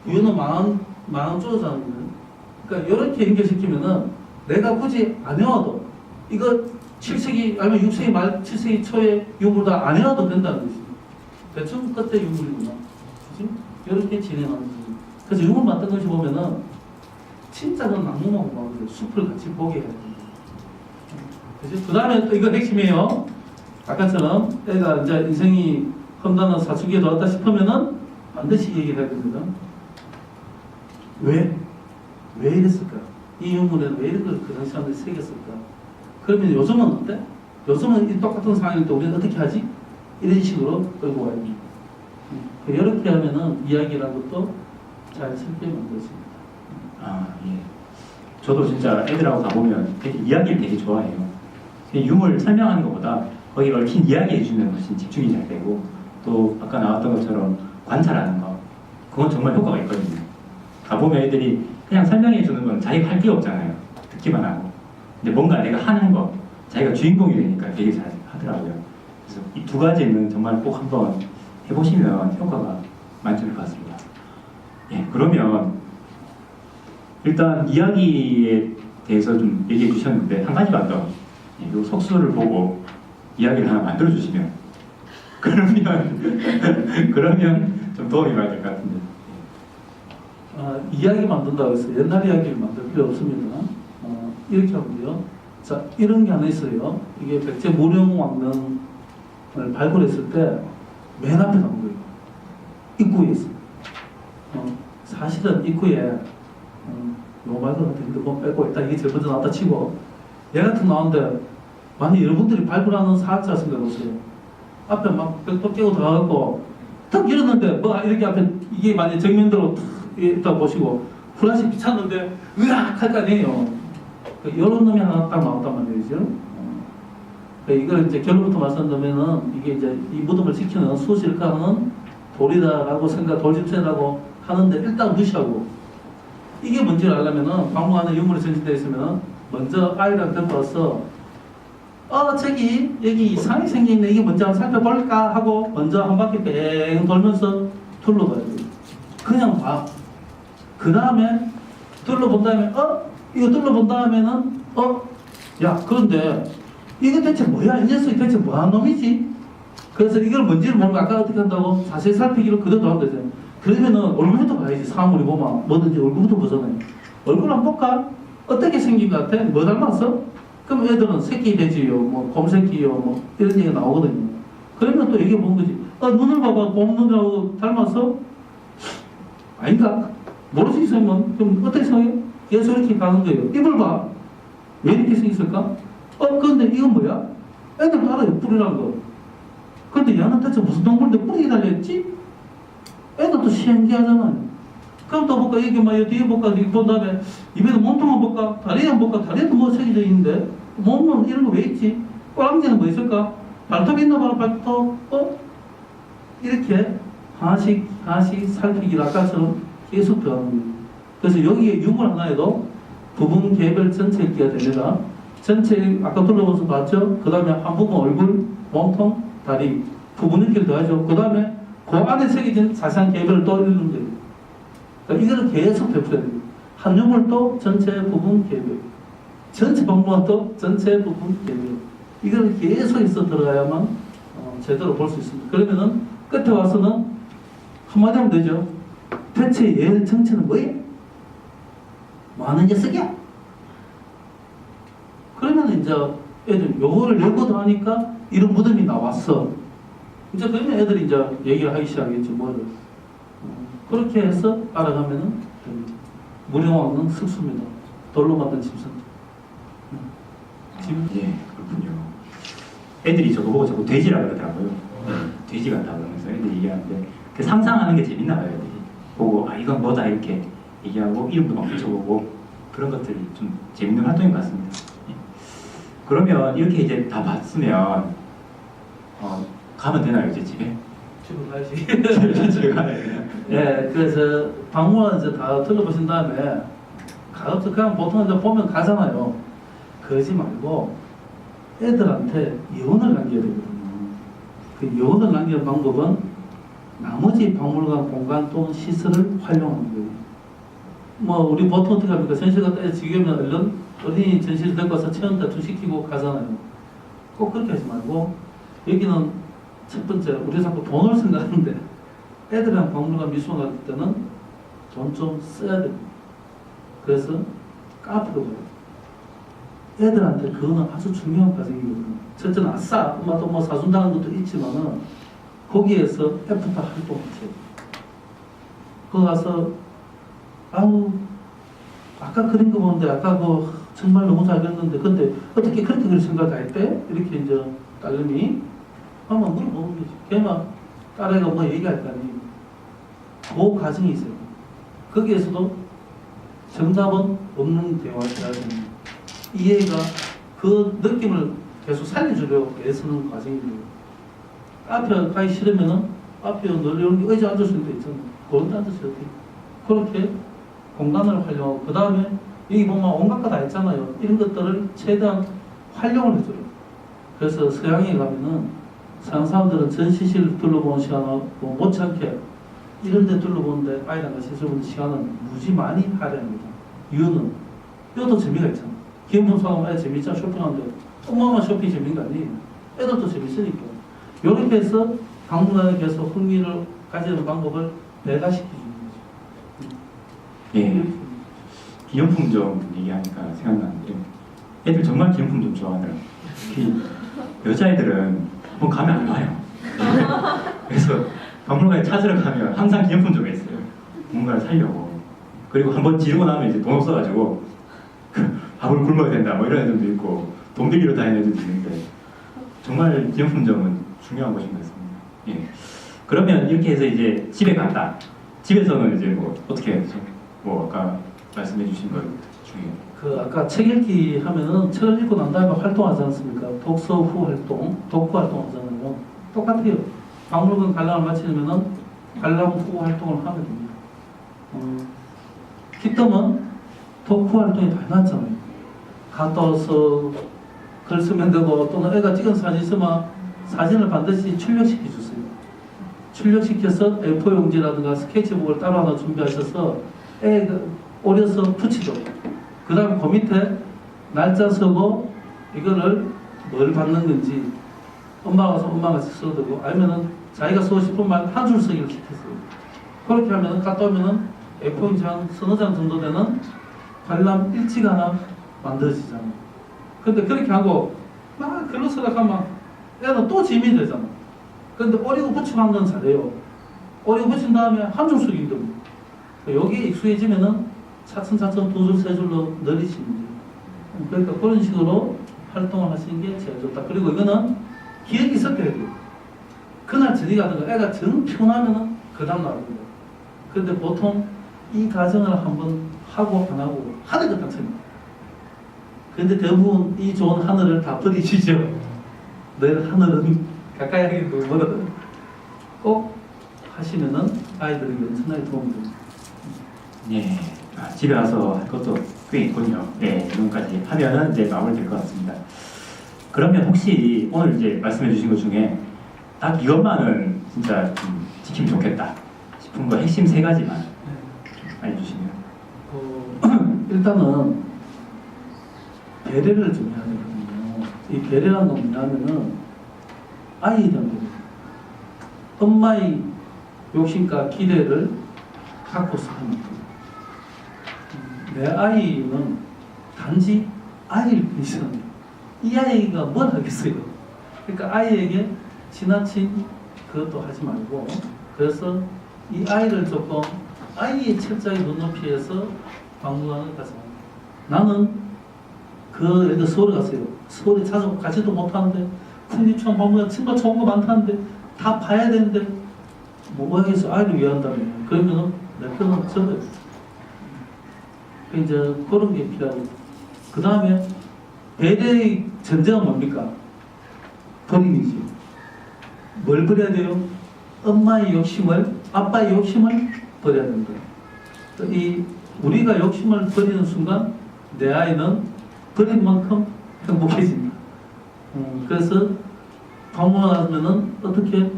B: 부유는 망한 쪼자는 거예요. 그러니까 이렇게 연결시키면은 내가 굳이 안 해와도 이거 7세기 아니면 6세기 말 7세기 초에 유물도 안 해와도 된다는 거지. 대충 그때 유물이구나. 그치? 이렇게 진행하는 거지. 그래서 유물 만든 것이 보면은 진짜는 나무하고 막 숲을 같이 보게 해야 됩니다. 그 다음에 또 이거 핵심이에요. 아까처럼 애가 이제 인생이 험난한 사춘기에 들어왔다 싶으면은 반드시 얘기를 해야 됩니다. 왜 이랬을까? 이 유물에는 왜 이런 걸 그 당시 사람들이 새겼을까? 그러면 요즘은 어때? 요즘은 이 똑같은 상황일 때 우리는 어떻게 하지? 이런 식으로 끌고 와야 됩니다. 이렇게 하면은 이야기라는 것도 자연스럽게 만들어집니다.
A: 예. 저도 진짜 애들하고 가보면 되게 이야기를 되게 좋아해요. 유물 설명하는 것보다 거기 얽힌 이야기 해주는 것이 집중이 잘 되고, 또 아까 나왔던 것처럼 관찰하는 거, 그건 정말 효과가 있거든요. 가보면 애들이 그냥 설명해 주는 건 자기가 할 게 없잖아요. 듣기만 하고. 근데 뭔가 내가 하는 거, 자기가 주인공이 되니까 되게 잘 하더라고요. 그래서 이 두 가지는 정말 꼭 한번 해보시면 효과가 만점일 것 같습니다. 예, 그러면 일단 이야기에 대해서 좀 얘기해 주셨는데 한 가지만 더. 이 석수를 보고 이야기를 하나 만들어 주시면 그러면 좀 도움이 많이 될 것 같은데.
B: 이야기 만든다고 해서 옛날 이야기를 만들 필요 없습니다. 이렇게 하고요. 자, 이런 게 하나 있어요. 이게 백제 무령왕릉을 발굴했을 때 맨 앞에 나온 거예요. 입구에 있어요. 사실은 입구에 요 말도 같은 거 빼고 일단 이게 제일 먼저 나왔다 치고, 얘 같은 나오는데 만약 여러분들이 발굴하는 사학자 생각해보세요. 앞에 막 벽도 깨고 들어가고 탁 이러는데 뭐 이렇게 앞에 이게 만약 정면대로 탁 있다 보시고 후라시 비쳤는데 으악 할 거 아니에요. 이런 놈이 하나 딱 나왔단 말이죠. 이걸 이제 결론부터 말씀드리면은 이게 이제 이 무덤을 지키는 수실가는 돌이다라고 돌집체라고 하는데 일단 무시하고, 이게 뭔지를 알려면은 방문 안에 유물이 전시되어 있으면은 먼저 아이랑 데리고 와서 저기 여기 이상이 생기는데 이게 뭔지 한번 살펴볼까 하고 먼저 한 바퀴 뺑 돌면서 둘러봐야 돼요. 그냥 봐. 그 다음에 둘러본 다음에 이거 둘러본 다음에는 야 그런데 이거 대체 뭐야? 이 녀석이 대체 뭐하는 놈이지? 그래서 이걸 뭔지를 모르고 아까 어떻게 한다고 자세히 살피기로 그대로 하면 되잖아요. 그러면은 얼굴부터 봐야지. 사물이 보면 뭐든지 얼굴부터 보잖아요. 얼굴 한번 볼까? 어떻게 생긴 것 같아? 뭐 닮았어? 그럼 애들은 새끼 돼지요, 뭐 곰새끼요, 뭐 이런 얘기가 나오거든요. 그러면 또 얘기해 보는 거지. 눈을 봐봐, 곰눈하고 닮았어? 아닌가? 모르지 있으면 그럼 어떻게 생각해? 얘서 이렇게 가는 거예요. 입을 봐. 왜 이렇게 생겼을까? 그런데 이건 뭐야? 애들 알아요, 뿔이라는 거. 그런데 얘는 대체 무슨 동물인데 뿔이 달려있지? 애들도 신기하잖아요. 그럼 또 볼까? 여기 막 뒤에 볼까? 여기 본 다음에 입에도 몸통 한번 볼까? 다리 한번 볼까? 다리에도 뭐 새겨져 있는데 몸은 이런 거 왜 있지? 꼬랑지는 뭐 있을까? 발톱 있나 봐라. 발톱. 이렇게 하나씩 살피기를 아까처럼 계속 들어가는 거예요. 그래서 여기에 유물 하나에도 부분 개별 전체 읽기가 됩니다. 전체 아까 둘러보면서 봤죠? 그 다음에 한 부분 얼굴, 몸통, 다리 부분 읽기를 더하죠. 그 다음에 그 안에 새겨진 자세한 개별을 또 읽는 거예요. 그러니까 이거를 계속 베풀어야 돼요. 한 유물도 전체 부분 개별, 전체 박물관도 전체 부분 개별. 이걸 계속 있어 들어가야만 제대로 볼 수 있습니다. 그러면은 끝에 와서는 한마디 하면 되죠. 대체 얘의 정체는 뭐야? 뭐 하는 녀석이야? 그러면 이제 애들 요거를 연구도 하니까 이런 무덤이 나왔어. 이제 그러면 애들이 이제 얘기를 하기 시작하겠죠. 뭐를. 그렇게 해서 알아가면은 됩니다. 무령왕릉 석수입니다. 돌로 만든 짐승.
A: 예, 그렇군요. 애들이 저거 보고 자꾸 돼지라 그러더라고요. 돼지 같다 그러면서 애들이 얘기하는데 그 상상하는 게 재밌나 봐요. 애들이 보고 아 이건 뭐다 이렇게 얘기하고 이름도 막 붙여보고 그런 것들이 좀 재밌는 활동인 것 같습니다. 예. 그러면 이렇게 이제 다 봤으면 가면 되나요 이제 집에?
B: 집에 가야지.
A: 집에 가나요 그냥?
B: 예, 그래서 박물관 이제 다 둘러보신 다음에 가급적 그냥 보통 이제 보면 가잖아요. 그러지 말고 애들한테 여운을 남겨야 되거든요. 그 여운을 남기는 방법은 나머지 박물관 공간 또는 시설을 활용하는 거예요. 뭐 우리 보통 어떻게 합니까? 전시가 때 지금은 얼른 어린이 전시를 데리고 와서 체험 대충시키고 가잖아요. 꼭 그렇게 하지 말고 여기는 첫 번째 우리 자꾸 돈을 생각하는데 애들이랑 박물관 미술관 갈 때는 돈 좀 써야 됩니다. 그래서 카페로 가요. 애들한테 그거는 아주 중요한 과정이거든요. 첫째는 아싸 엄마도 뭐 사준다는 것도 있지만은 거기에서 애프터 활동하세요. 거기 가서 아우 아까 그린 거 보는데 아까 그 정말 너무 잘 그렸는데 근데 어떻게 그렇게 그릴 생각 다 했대? 이렇게 이제 딸내미 한번 물어보는 거지. 걔만 딸애가 뭐 얘기할 거 아니에요. 그 과정이 있어요. 거기에서도 정답은 없는 대화를 해야 됩니다. 이 애가 그 느낌을 계속 살려주려고 애쓰는 과정이에요. 앞에 가기 싫으면은 앞에 널리 의자 앉을 수 있는 데 있잖아요. 그런 데 앉으셔도 돼요. 그렇게 공간을 활용하고 그 다음에 여기 보면 온갖 거 다 있잖아요. 이런 것들을 최대한 활용을 해줘요. 그래서 서양에 가면은 서양 사람들은 전시실 둘러보는 시간하고 못지않게 이런 데 둘러보는데 아이랑 같이 있어보는 시간은 무지 많이 할애합니다. 이유는 이것도 재미가 있잖아. 기업품 사가면 애 재밌잖아. 쇼핑하는데 엄마만 쇼핑 재밌는 거 아니에요. 애들도 재밌으니까. 이렇게 해서 박물관에 계속 흥미를 가지는 방법을 배가시켜주는 거죠.
A: 예. 기념품 좀 얘기하니까 생각나는데 애들 정말 기념품 좀 좋아하더라고요. 특히 여자애들은 한번 가면 안 와요. 그래서 박물관에 찾으러 가면 항상 기념품 좀 있어요. 뭔가를 사려고. 그리고 한번 지르고 나면 이제 돈 없어가지고 밥을 굶어야 된다 뭐 이런 애들도 있고 돈 빌리러 다니는 애들도 있는데 정말 기념품점은 중요한 곳인 것 같습니다. 예. 그러면 이렇게 해서 이제 집에 갔다. 집에서는 이제 뭐 어떻게 해야 되죠? 뭐 아까 말씀해주신 것 중에
B: 그 아까 책 읽기 하면은 책을 읽고 난 다음에 활동하지 않습니까? 독서 후 활동, 독후 활동 하잖아요. 똑같아요. 박물관 관람을 마치려면은 관람 후 활동을 하면 됩니다. 키덤은 독후 활동이 다 해놨잖아요. 갔다 와서 글 쓰면 되고 또는 애가 찍은 사진 있으면 사진을 반드시 출력시켜 주세요. 출력시켜서 A4 용지라든가 스케치북을 따로 하나 준비하셔서 애가 오려서 붙이죠. 그 다음 그 밑에 날짜 쓰고 이거를 뭘 받는 건지 엄마가 와서 엄마가 써도 되고 아니면은 자기가 쓰고 싶은 말 한 줄 쓰기를 시켰어요. 그렇게 하면은 갔다 오면은 A4 용지 한 서너 장 정도 되는 관람 일지가 하나 만들어지잖아요. 근데 그렇게 하고 막 글로 쓰다가면 애는 또 짐이 되잖아. 근데 오리고 붙이고 한 건 잘해요. 오리고 붙인 다음에 한 줄 쓰기 힘듭니다. 여기에 익숙해지면은 차츰차츰 두 줄, 세 줄로 늘리시면 돼요. 그러니까 그런 식으로 활동을 하시는 게 제일 좋다. 그리고 이거는 기억이 있었게 해야 돼요. 그날 저리 가든가 애가 정 피곤하면은 그 다음 나옵니다. 근데 보통 이 과정을 한번 하고 안 하고 하는 것 같습니다. 근데 대부분 이 좋은 하늘을 다 버리시죠. 늘 하늘은 가까이 하기도 뭐든 꼭 하시면은 아이들에게 엄청나게 도움이 됩니다.
A: 예. 집에 와서 할 것도 꽤 있군요. 네, 지금까지 하면은 이제 마무리될 것 같습니다. 그러면 혹시 오늘 이제 말씀해주신 것 중에 딱 이것만은 진짜 좀 지키면 좋겠다 싶은 거 핵심 3가지만 알려주시면.
B: 일단은 배려를 좀 해야 되거든요. 이 배려라는 건 뭐냐면은 아이에 대한 배려. 엄마의 욕심과 기대를 갖고서 하는 거예요. 내 아이는 단지 아이일 뿐이잖아요. 이 아이가 뭘 하겠어요. 그러니까 아이에게 지나친 그것도 하지 말고 그래서 이 아이를 조금 아이의 책자의 눈높이에서 박물관을 가서 나는 그 예를 들어 서울에 갔어요. 서울에 찾아고 가지도 못하는데 국립초원 박물관 정말 좋은 거 많다는데 다 봐야 되는데 뭐 여기서 아이를 위한다면 그러면은 내 편은 접어요. 이제 그런 게 필요하고 그 다음에 배대의 전제가 뭡니까? 버림이지. 뭘 버려야 돼요? 엄마의 욕심을, 아빠의 욕심을 버려야 된다. 이 우리가 욕심을 버리는 순간 내 아이는 버린 만큼 행복해진다. 그래서 방문을 하면은 어떻게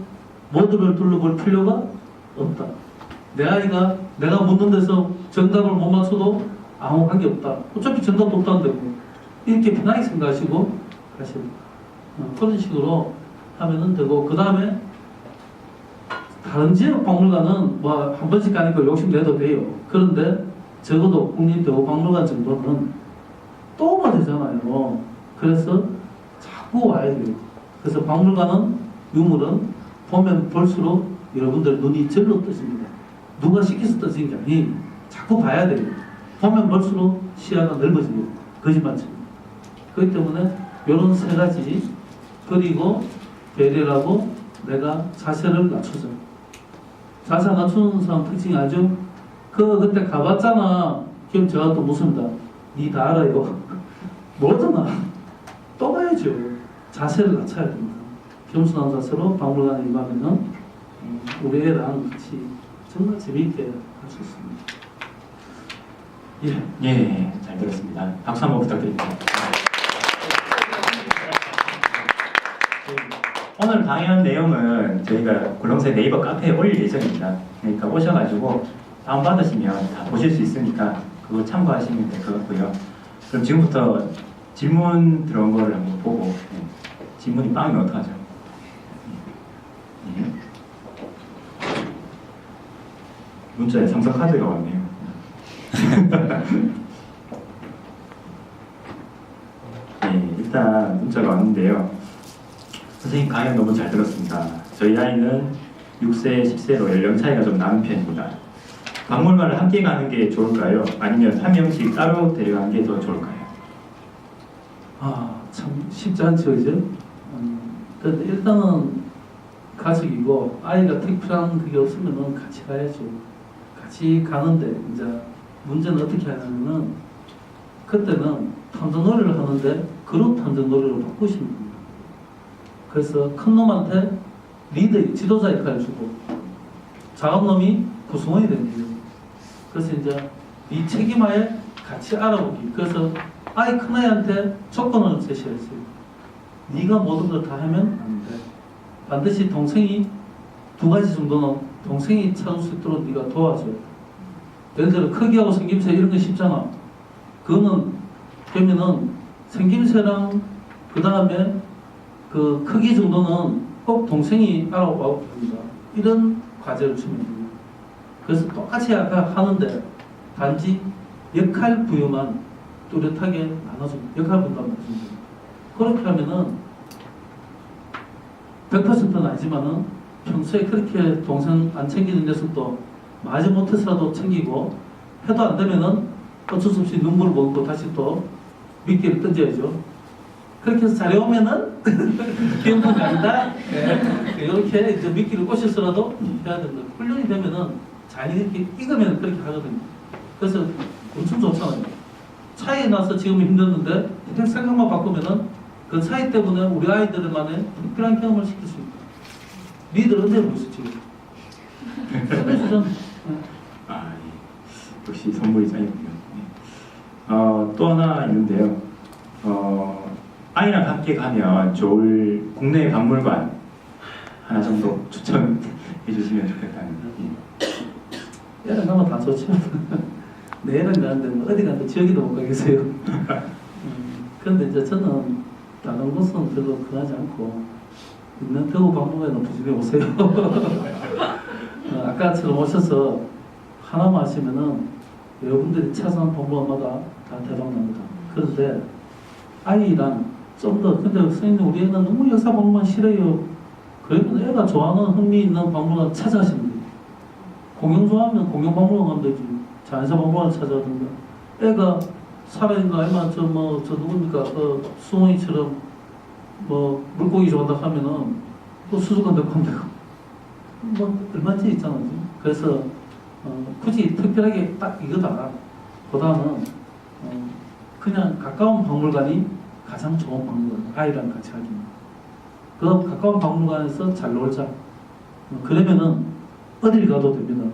B: 모두를 둘러볼 필요가 없다. 내 아이가 내가 묻는 데서 정답을 못 맞춰도 아무 관계 없다. 어차피 정답도 없다는데 뭐. 이렇게 편하게 생각하시고 가시고 그런 식으로 하면은 되고 그 다음에 다른 지역 박물관은 뭐 한 번씩 가니까 욕심 내도 돼요. 그런데 적어도 국립대호박물관 정도는 또 오면 되잖아요. 그래서 자꾸 와야 돼요. 그래서 박물관은 유물은 보면 볼수록 여러분들 눈이 절로 떠집니다. 누가 시켜서 떠지는 게 아니 자꾸 봐야 돼요. 보면 볼수록 시야가 넓어져요. 거짓말처럼. 그렇기 때문에 이런 세 가지 그리고 배려라고 내가 자세를 낮춰줘. 자세 낮추는 사람 특징이 아주 그때 가봤잖아. 그럼 제가 또 묻습니다. 니 다 알아요. 모르잖아. 또 가야죠. 자세를 낮춰야 됩니다. 겸손한 자세로 박물관에 임하면은 우리 애랑 같이 정말 재미있게 할 수 있습니다. 예.
A: 예, 잘 들었습니다. 박수 한번 부탁드립니다. 오늘 강연 내용은 저희가 굴렁쇠 네이버 카페에 올릴 예정입니다. 그러니까 오셔가지고 다운받으시면 다 보실 수 있으니까 그거 참고하시면 될 것 같고요. 그럼 지금부터 질문 들어온 거를 한번 보고 질문이 빵이면 어떡하죠? 문자에 삼성카드가 왔네요. 네, 일단 문자가 왔는데요. 선생님 강연 너무 잘 들었습니다. 저희 아이는 6세, 10세로 연령 차이가 좀 나는 편입니다. 박물관을 함께 가는 게 좋을까요? 아니면 한 명씩 따로 데려가는 게 더 좋을까요?
B: 참 쉽지 않죠, 이제. 근데 일단은 가족이고 아이가 특별한 그게 없으면은 같이 가야죠. 같이 가는데 이제 문제는 어떻게 하냐면은 그때는 탐정놀이를 하는데 그룹 탐정놀이로 바꾸시면 됩니다. 그래서 큰 놈한테 리더, 지도자 역할을 주고 작은 놈이 구성원이 되는 거예요. 그래서 이제 이 책임하에 같이 알아보기. 그래서 아이 큰아이한테 조건을 제시했어요. 네가 모든 걸 다 하면 안 돼. 반드시 동생이 2가지 정도는 동생이 찾을 수 있도록 네가 도와줘. 예를 들어 크기하고 생김새 이런 거 쉽잖아. 그거는 그러면은 생김새랑 그 다음에 그 크기 정도는 꼭 동생이 알아보고 됩니다. 이런 과제를 주면 됩니다. 그래서 똑같이 하는데 단지 역할 부여만 뚜렷하게 나눠줍니다. 역할 분담을 해줍니다. 그렇게 하면은 100%는 아니지만은 평소에 그렇게 동생 안 챙기는 녀석도 마지 못해서라도 챙기고 해도 안 되면은 어쩔 수 없이 눈물을 먹고 다시 또 미끼를 던져야죠. 그렇게 해서 잘해오면은 기억이 아니다. 이렇게 이제 미끼를 꽂혀서라도 해야 됩니다. 훈련이 되면은 잘 이렇게 익으면 그렇게 하거든요. 그래서 엄청 좋잖아요. 차이에 나서 지금 힘들었는데 그냥 생각만 바꾸면은 그 차이 때문에 우리 아이들만의 특별한 경험을 시킬 수 있다. 니들 은혜로 있어 지금. 끝내주잖아.
A: 아, 예. 역시 선물이 짱이군요. 또 하나 있는데요. 아이랑 함께 가면 좋을 국내 박물관 하나 정도 추천해 주시면 좋겠다는.
B: 얘랑 가면 다 좋죠. 내랑 가는데 뭐 어디 가는데 지역이도 못 가겠어요. 그런데 이제 저는 다른 곳은 별로 권하지 않고 있는 대구 박물관에 부지런히 오세요. 아까처럼 오셔서 하나만 하시면은 여러분들이 찾아온 박물관마다 다 대박납니다. 그런데 아이랑 좀 더 근데 선생님 우리 애는 너무 역사 박물관 싫어요. 그러면 애가 좋아하는 흥미 있는 박물관 찾아가시면 돼요. 공영 좋아하면 공영 박물관 가면 되지. 자연사 박물관 찾아가든가 애가 살아있는 얼마 저 누굽니까 그 수홍이처럼 뭐 물고기 좋아한다 하면은 또 수족관 데리고 가면 되고 뭐 얼마든지 있잖아. 지금. 그래서 굳이 특별하게 딱 이거다 보다는 그냥 가까운 박물관이 가장 좋은 박물관. 아이랑 같이 하기는. 그 가까운 박물관에서 잘 놀자. 그러면은 어딜 가도 됩니다.